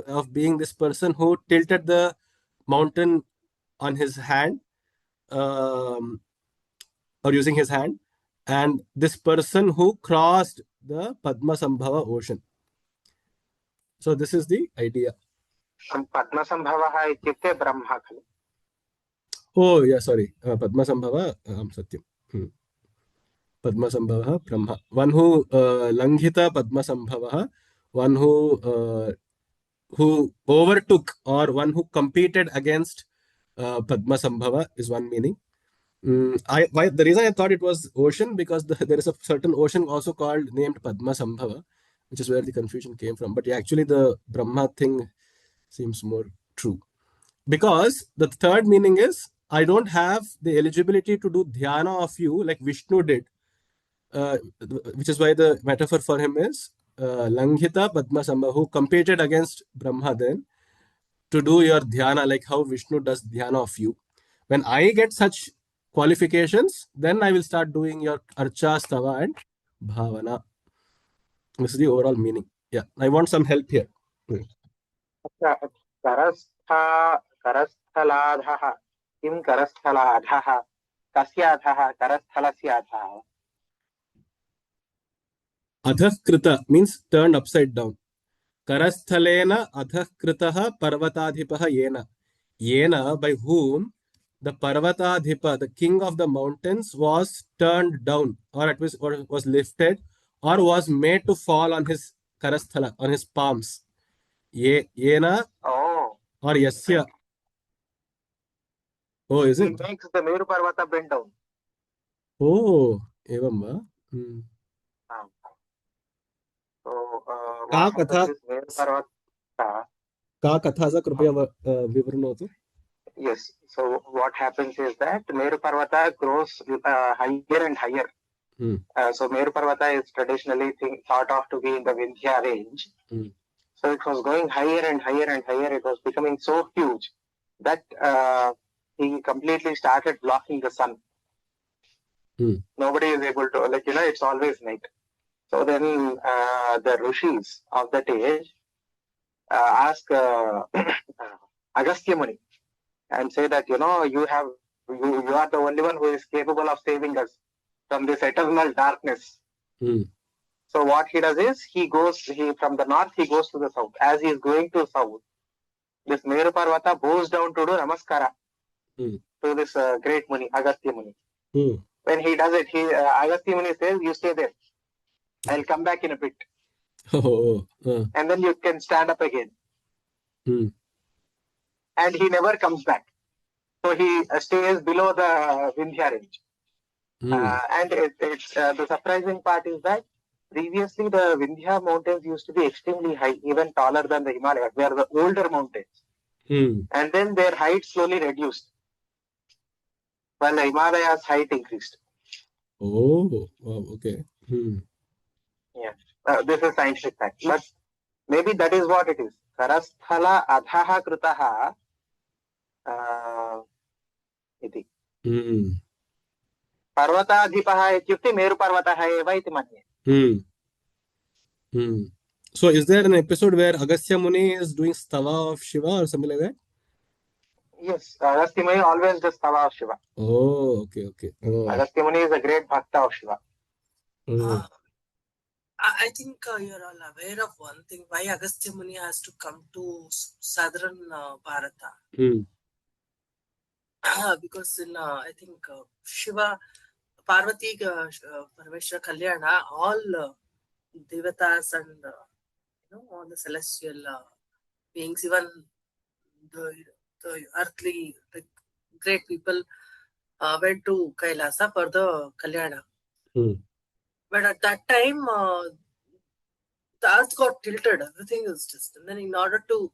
of being this person who tilted the mountain on his hand, or using his hand, and this person who crossed the Padma Sambhava ocean. So this is the idea. Padma Sambhava ityukte Brahma khali. Oh, yeah, sorry. Padma Sambhava, Satyam. Padma Sambhava, Brahma. One who Langhita Padma Sambhava, one who overtook, or one who competed against Padma Sambhava is one meaning. The reason I thought it was ocean, because there is a certain ocean also called, named Padma Sambhava, which is where the confusion came from. But yeah, actually the Brahma thing seems more true. Because the third meaning is, I don't have the eligibility to do dhyana of you like Vishnu did, which is why the metaphor for him is Langhita Padma Sambhava, who competed against Brahma then to do your dhyana, like how Vishnu does dhyana of you. When I get such qualifications, then I will start doing your archa, stava and bhavana. This is the overall meaning. Yeah, I want some help here. करस्थलाधः किं करस्थलाधः कस्य अधः करस्थलस्य अधः. Adhah krita means turned upside down. Karasthalena adhah kritaha parvatadhipaha yena. Yena, by whom the Parvatadhipa, the king of the mountains, was turned down, or it was lifted, or was made to fall on his karasthala, on his palms. Yena or Yasya. Oh, is it? He makes the Meru Parvata bend down. Oh, evam va. So, what happens is Meru Parvata. Ka katha krupaya vivranotu. Yes. So what happens is that Meru Parvata grows higher and higher. So Meru Parvata is traditionally thought of to be in the Vindhya range. So it was going higher and higher and higher. It was becoming so huge that he completely started blocking the sun. Nobody is able to, it's always night. So then the rishis of that age ask Agastya Muni and say that, you are the only one who is capable of saving us from this eternal darkness. So what he does is, from the north, he goes to the south. As he is going to south, this Meru Parvata bows down to do namaskara to this great Muni, Agastya Muni. When he does it, Agastya Muni says, you stay there. I'll come back in a bit. And then you can stand up again. And he never comes back. So he stays below the Vindhya range. And it's the surprising part is that previously the Vindhya mountains used to be extremely high, even taller than the Himalayas. They are the older mountains. And then their height slowly reduced while the Himalayas' height increased. Oh, wow, okay. Yeah, this is scientific fact. But maybe that is what it is. Karasthala adhaha krutaha iti. Parvatadhipah ityukte Meru Parvatah eva iti manye. So is there an episode where Agastya Muni is doing stava of Shiva or something like that? Yes, Agastya Muni always does stava of Shiva. Oh, okay. Agastya Muni is a great bhakta of Shiva. I think you're all aware of one thing, why Agastya Muni has to come to southern Bharata. Because in, I think, Shiva, Parvati, Parameshwara Kalyana, all Devatas and, all the celestial beings, even the earthly, great people, went to Kailasa for the Kalyana. But at that time, the earth got tilted, everything is just. And then in order to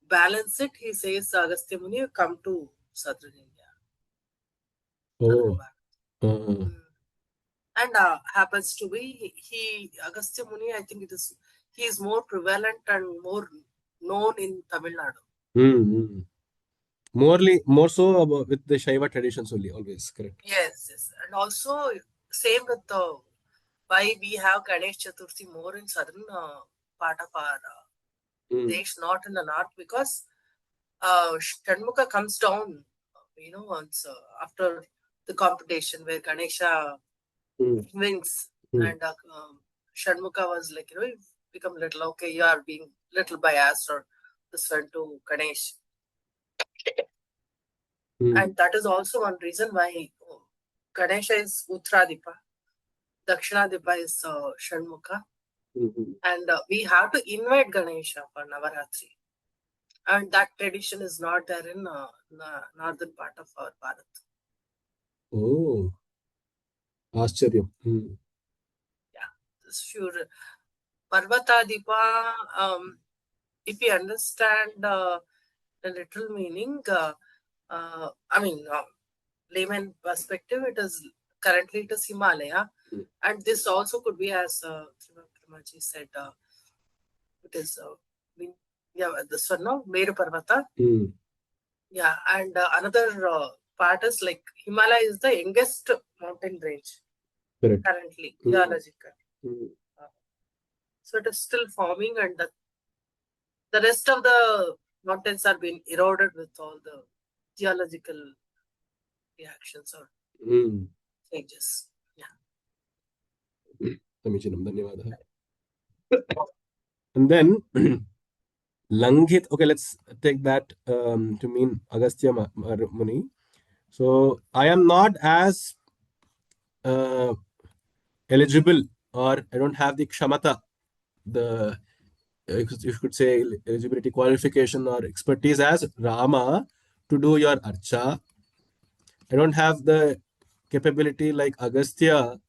balance it, he says, Agastya Muni, come to southern India. And happens to be, Agastya Muni, I think he is more prevalent and more known in Tamil Nadu. More so with the Shaiva traditions only, always, correct? Yes. And also, same with why we have Ganesh Chaturthi more in southern part of our Desh, not in the north, because Shanmukha comes down, once after the competition where Ganesha wins, and Shanmukha was like, become little, okay, you are being little biased or this went to Ganesh. And that is also one reason why Ganesha is Uttaradipa, Dakshinadipa is Shanmukha. And we have to invite Ganesha for Navaratri. And that tradition is not there in northern part of our Bharat. Oh, Ascharya. Yeah, sure. Parvatadipa, if you understand the literal meaning, layman perspective, currently it is Himalaya. And this also could be, as Pramaji said, it is this one, no? Meru Parvata. Yeah, and another part is like Himalaya is the youngest mountain range. Correct. Currently, geological. So it is still forming, and the rest of the mountains are being eroded with all the geological reactions or changes. Yeah. And then Langhit, okay, let's take that to mean Agastya Muni. So I am not as eligible, or I don't have the kshamata, the you could say eligibility, qualification, or expertise as Rama to do your archa. I don't have the capability like Agastya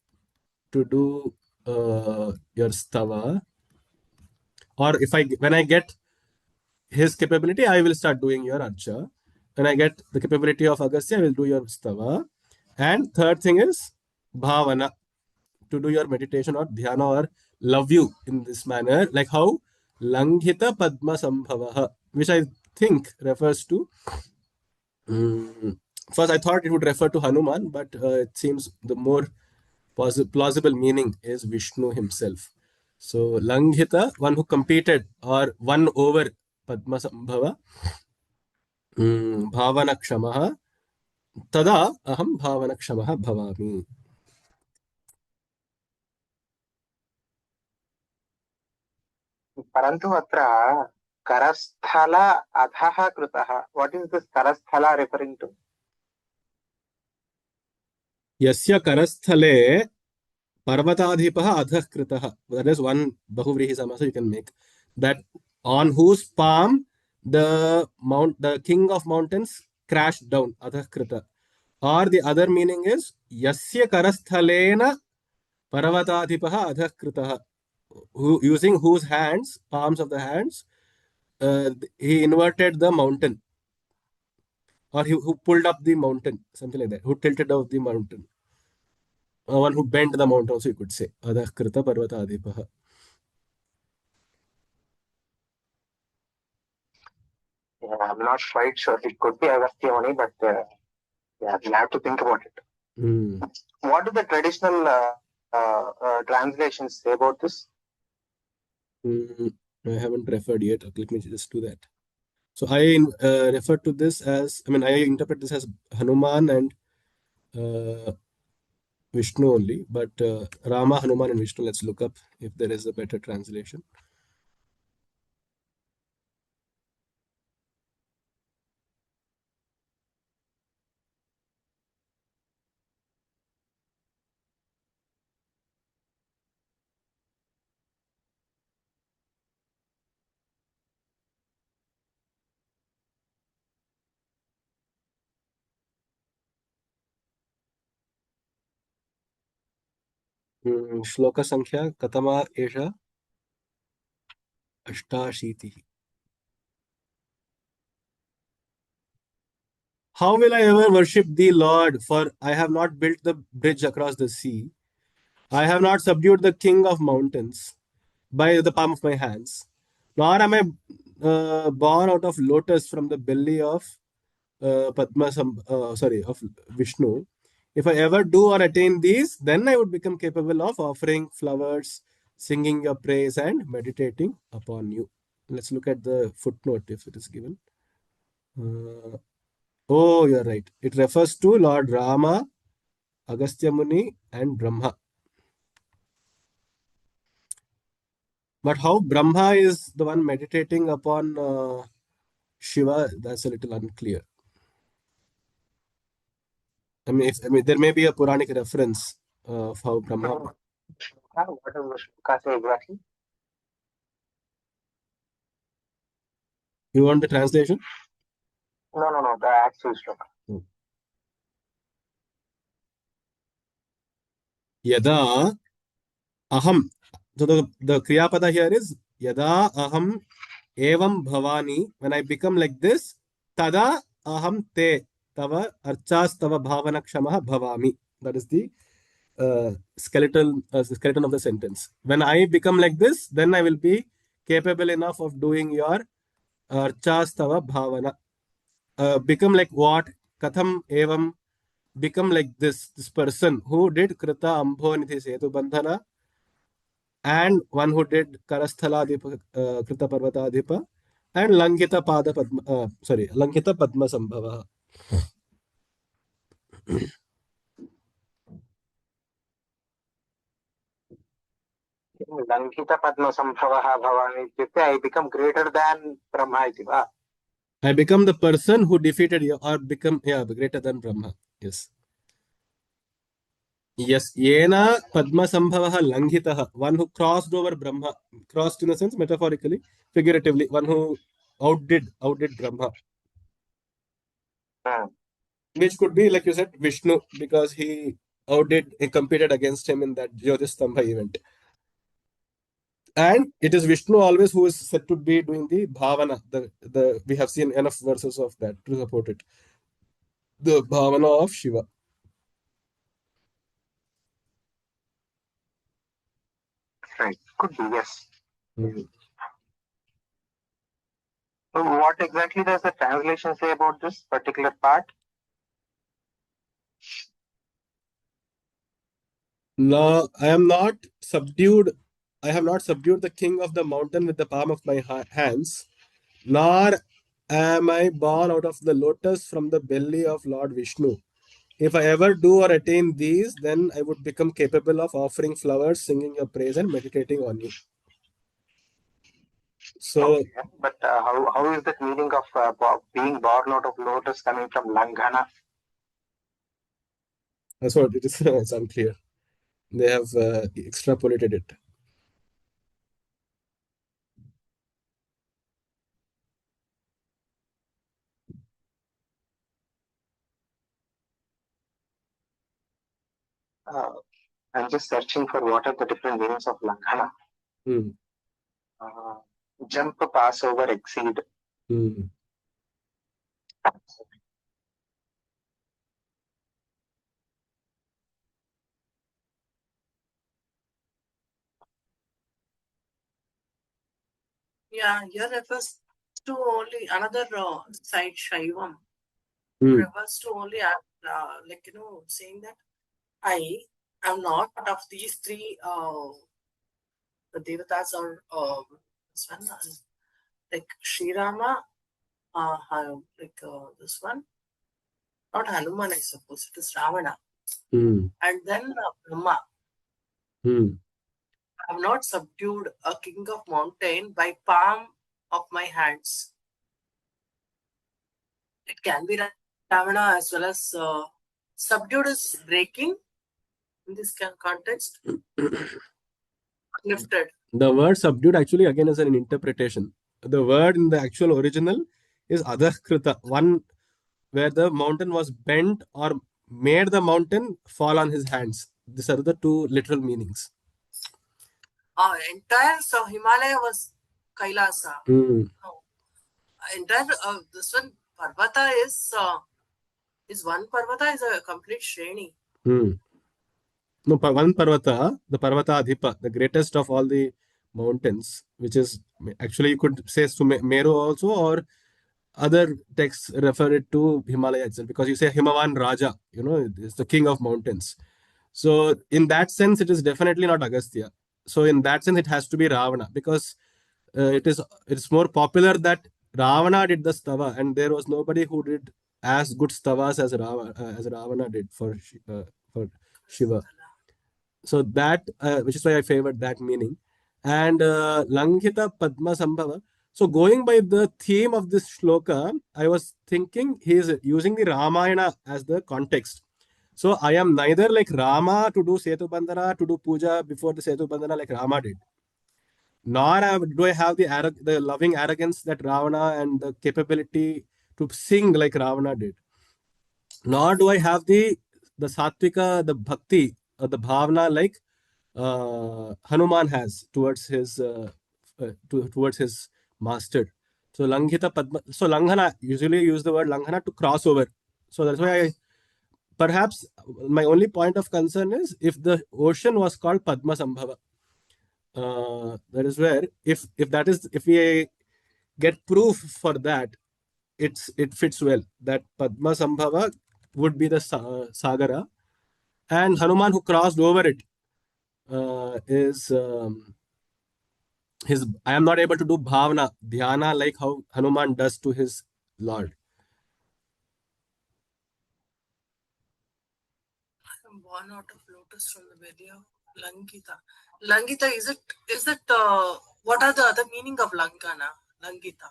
to do your stava. Or when I get his capability, I will start doing your archa. When I get the capability of Agastya, I will do your stava. And third thing is bhavana, to do your meditation or dhyana or love you in this manner, like how Langhita Padma Sambhavaha, which I think refers to. First, I thought it would refer to Hanuman, but it seems the more plausible meaning is Vishnu himself. So, Langhita, one who competed or won over Padma Sambhava, Bhavana Kshamaha, Tada Aham Bhavana Kshamaha Bhavami. Parantu atra Karasthala adhaha krutaha. What is this Karasthala referring to? Yasya Karasthale Parvatadhipaha adhah kritah. That is one Bahuvrihi Samasa you can make. That on whose palm the king of mountains crashed down. Adhah krita. Or the other meaning is Yasya karasthalena Parvatadhipaha adhah kritah. Using whose hands, palms of the hands, he inverted the mountain. Or who pulled up the mountain, something like that. Who tilted up the mountain. One who bent the mountain, also you could say. Adhah krita Parvatadhipaha. Yeah, I'm not quite sure. It could be Agastya only, but yeah, we'll have to think about it. What do the traditional translations say about this? I haven't referred yet. Let me just do that. So I refer to this as, I interpret this as Hanuman and Vishnu only, but Rama, Hanuman, and Vishnu. Let's look up if there is a better translation. Shloka Sankhya Katama Esha Ashtashiti. How will I ever worship thee, Lord? For I have not built the bridge across the sea. I have not subdued the king of mountains by the palm of my hands. Nor am I born out of lotus from the belly of of Vishnu. If I ever do or attain these, then I would become capable of offering flowers, singing your praise, and meditating upon you. Let's look at the footnote if it is given. Oh, you're right. It refers to Lord Rama, Agastya Muni, and Brahma. But how Brahma is the one meditating upon Shiva, that's a little unclear. There may be a Puranic reference of how Brahma. What does the shloka say exactly? You want the translation? No, the actual shloka. Yada aham. So the Kriya Pada here is Yada aham evam bhavani. When I become like this, tada aham te tava archas tava bhavana kshamaha bhavami. That is the skeleton of the sentence. When I become like this, then I will be capable enough of doing your archas tava bhavana. Become like what? Katham evam. Become like this person who did krita ambho nidhi setu bandhana, and one who did karasthaladhipa krita parvatadhipa, and lankita pada padma lankita padma sambhava. Lankita padma sambhavaha bhavani ityukte I become greater than Brahma iti va. I become the person who defeated you, or become greater than Brahma. Yes. Yes, Yena Padma Sambhavaha Langhitaha, one who crossed over Brahma, crossed in a sense, metaphorically, figuratively, one who outdid Brahma. Which could be, like you said, Vishnu, because he competed against him in that Jyotistambha event. And it is Vishnu always who is said to be doing the bhavana. We have seen enough verses of that to support it. The bhavana of Shiva. Right. Could be, yes. So what exactly does the translation say about this particular part? No, I have not subdued the king of the mountain with the palm of my hands, nor am I born out of the lotus from the belly of Lord Vishnu. If I ever do or attain these, then I would become capable of offering flowers, singing your praise, and meditating on you. So, okay. But how is that meaning of being born out of lotus coming from Langhana? that's what it is. It's unclear. They have extrapolated it. I'm just searching for what are the different meanings of Langhana. Jump, pass over, exceed. Yeah, here refers to only another side Shaivam. Refers to only saying that I am not part of these three the devatas or this one like Sri Rama, this one, not Hanuman, I suppose it is Ravana, and then Brahma. I have not subdued a king of mountain by palm of my hands. It can be Ravana as well as subdued is breaking in this context. Lifted. The word subdued actually again is an interpretation. The word in the actual original is adhakrita, one where the mountain was bent or made the mountain fall on his hands. These are the two literal meanings. Entire Himalaya was Kailasa. Entire this one Parvata is one Parvata is a complete Shreni. No, one Parvata, the Parvata Adhipa, the greatest of all the mountains, which is actually you could say Meru also, or other texts refer it to Himalaya itself, because you say Himavan Raja, it's the king of mountains. So in that sense, it is definitely not Agastya. So in that sense, it has to be Ravana, because it's more popular that Ravana did the stava, and there was nobody who did as good stavas as Ravana did for Shiva. So that, which is why I favored that meaning. And Langhita Padma Sambhava. So going by the theme of this shloka, I was thinking he is using the Ramayana as the context. So I am neither like Rama to do Setu Bandhana, to do puja before the Setu Bandhana like Rama did. Nor do I have the loving arrogance that Ravana and the capability to sing like Ravana did. Nor do I have the sattvika, the bhakti, the bhavana like Hanuman has towards his towards his master. So Langhita Padma. So Langhana, usually use the word Langhana to cross over. So that's why perhaps my only point of concern is if the ocean was called Padma Sambhava. That is where if we get proof for that, it fits well that Padma Sambhava would be the Sagara, and Hanuman who crossed over it is his. I am not able to do bhavana, dhyana like how Hanuman does to his Lord. I am born out of lotus from the belly of Langita. Langita, is it what are the other meaning of Langana? Langita.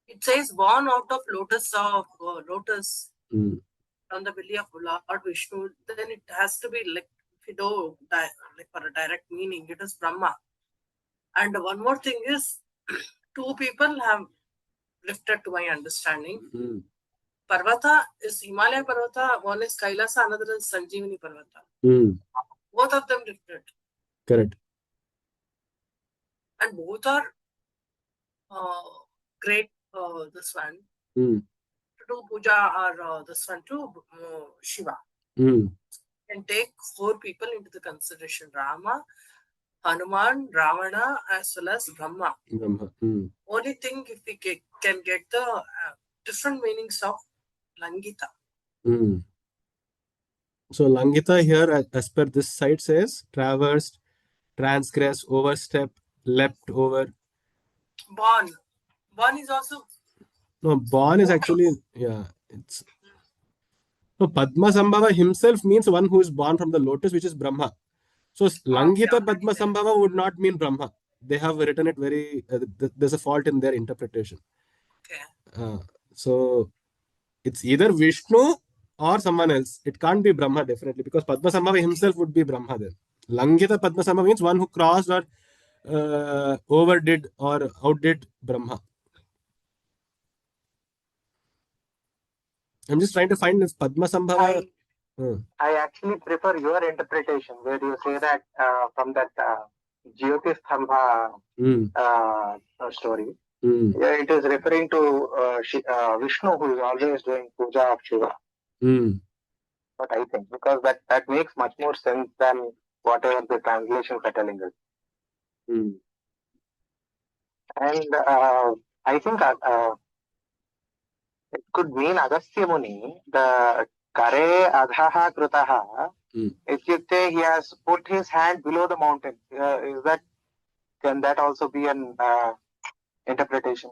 It says born out of lotus from the belly of Lord Vishnu. Then it has to be like if you do like for a direct meaning, it is Brahma. And one more thing is, two people have lifted to my understanding. Parvata is Himalaya Parvata, one is Kailasa, another is Sanjeevani Parvata. Both of them lifted. Correct. And both are great, this one, to do puja or this one to Shiva. And take 4 people into the consideration: Rama, Hanuman, Ravana, as well as Brahma. Only thing if we can get the different meanings of Langita. So Langita here, as per this site, says traversed, transgress, overstep, leapt over. Born is also. No, born is actually, it's. No, Padma Sambhava himself means one who is born from the lotus, which is Brahma. So Langhita Padma Sambhava would not mean Brahma. They have written it very, there's a fault in their interpretation. Okay. So it's either Vishnu or someone else. It can't be Brahma definitely, because Padmasambhava himself would be Brahma then. Langita Padmasambhava means one who crossed or overdid or outdid Brahma. I'm just trying to find this Padmasambhava. I actually prefer your interpretation, where you say that from that Jyoti Stambha story. Yeah, it is referring to Vishnu, who is always doing puja of Shiva. But I think, because that makes much more sense than whatever the translations are telling us. And I think it could mean Agastya Muni, the Kare Adhaha Krutaha. Ityukte, he has put his hand below the mountain. Can that also be an interpretation?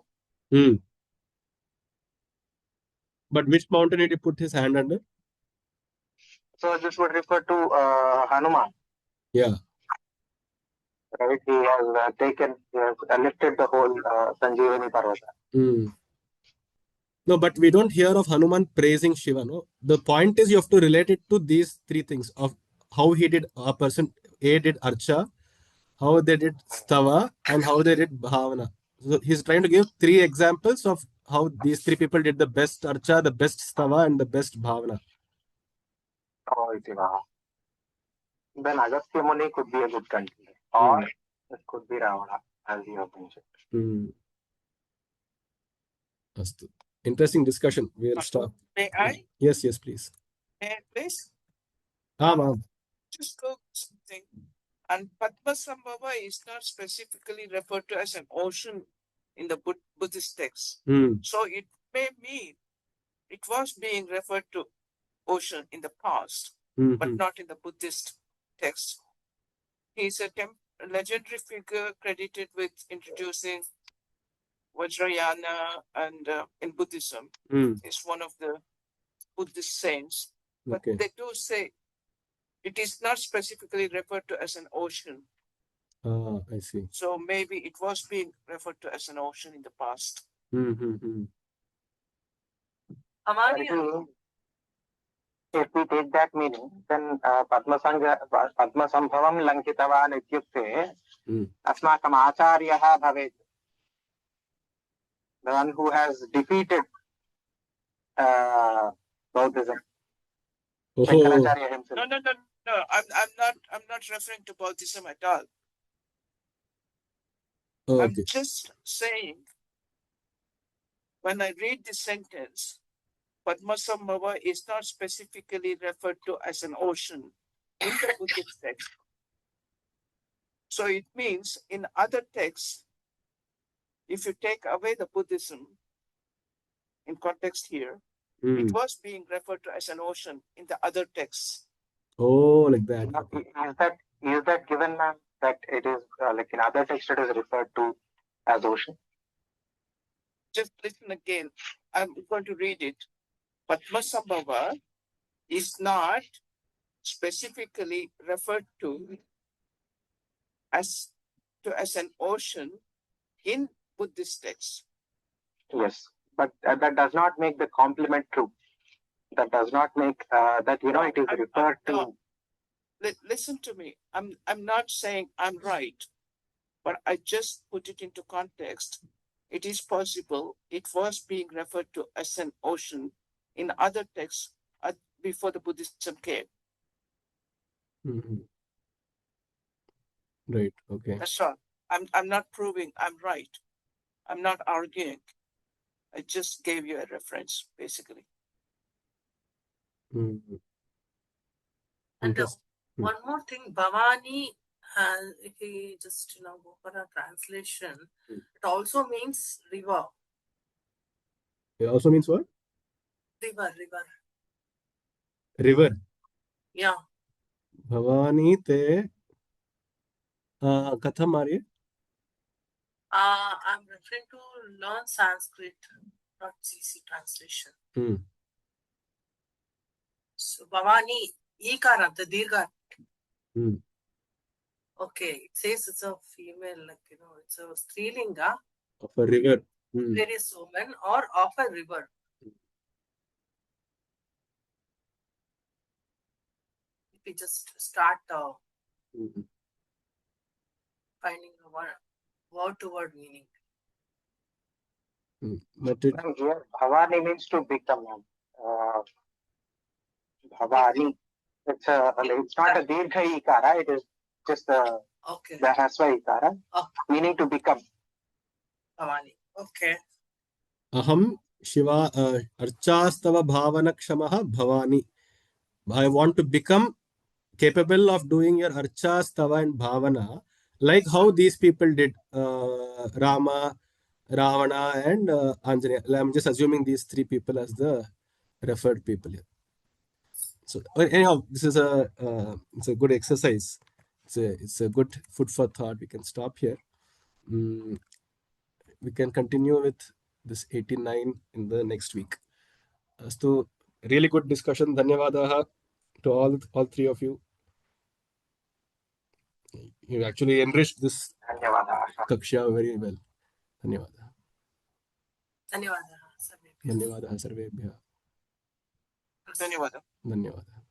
But which mountain did he put his hand under? So this would refer to Hanuman. Yeah. Right? He has lifted the whole Sanjeevani Parvata. No, but we don't hear of Hanuman praising Shiva. No, the point is you have to relate it to these three things of how he did. A person A did Archa, how they did Stava, and how they did Bhavana. So he's trying to give three examples of how these three people did the best Archa, the best Stava, and the best Bhavana. Oh, then Agastya Muni could be a good contender, or it could be Ravana, as you have mentioned. Interesting discussion. We'll stop. May I? Yes, please. May I please? Just go something. And Padmasambhava is not specifically referred to as an ocean in the Buddhist text. So it may mean it was being referred to ocean in the past, but not in the Buddhist text. He is a legendary figure credited with introducing Vajrayana and in Buddhism. Is one of the Buddhist saints. But they do say it is not specifically referred to as an ocean. I see. So maybe it was being referred to as an ocean in the past. If we take that meaning, then Padmasambhavam Lankitavan ityukte asmakam acharyaha bhavet. The one who has defeated Buddhism. Shankaracharya himself. No. I'm not referring to Buddhism at all. I'm just saying, when I read this sentence, Padmasambhava is not specifically referred to as an ocean in the Buddhist text. So it means in other texts, if you take away the Buddhism in context here, it was being referred to as an ocean in the other texts. Oh, like that. Is that given, ma'am, that it is like in other texts it is referred to as ocean? Just listen again. I'm going to read it. Padmasambhava is not specifically referred to as an ocean in Buddhist texts. Yes, but that does not make the complement true. That does not make that it is referred to. Listen to me. I'm not saying I'm right, but I just put it into context. It is possible it was being referred to as an ocean in other texts before the Buddhism came. Right. Okay. That's all. I'm not proving I'm right. I'm not arguing. I just gave you a reference, basically. And one more thing, Bhavani, if we just go for a translation, it also means river. It also means what? River. Yeah. Bhavani te katham arya? I'm referring to learn Sanskrit, not CC translation. So Bhavani, Ikara, the Dirga. Okay, it says it's a female, it's a strilinga. Of a river. Various women or of a river. we just start Mhm. finding a word-to-word meaning. But it, Ma'am, here Bhavani means to become, ma'am. Bhavani. It's not a dirgha ikara. It is just the Okay. hasva ikara, meaning to become. Bhavani. Okay. aham Shiva archastava bhavana kshamah bhavani. I want to become capable of doing your archa, stava, and bhavana, like how these people did, Rama, Ravana, and Anjaneya. I'm just assuming these three people as the referred people here. So anyhow, this is it's a good exercise. It's a good food for thought. We can stop here. We can continue with this 89 in the next week. So really good discussion. Dhanyavadaha to all three of you. You actually enriched this kaksha very well. Dhanyavadaha. Dhanyavadaha. Dhanyavadaha sarvebhyah. Dhanyavada. Dhanyavadaha.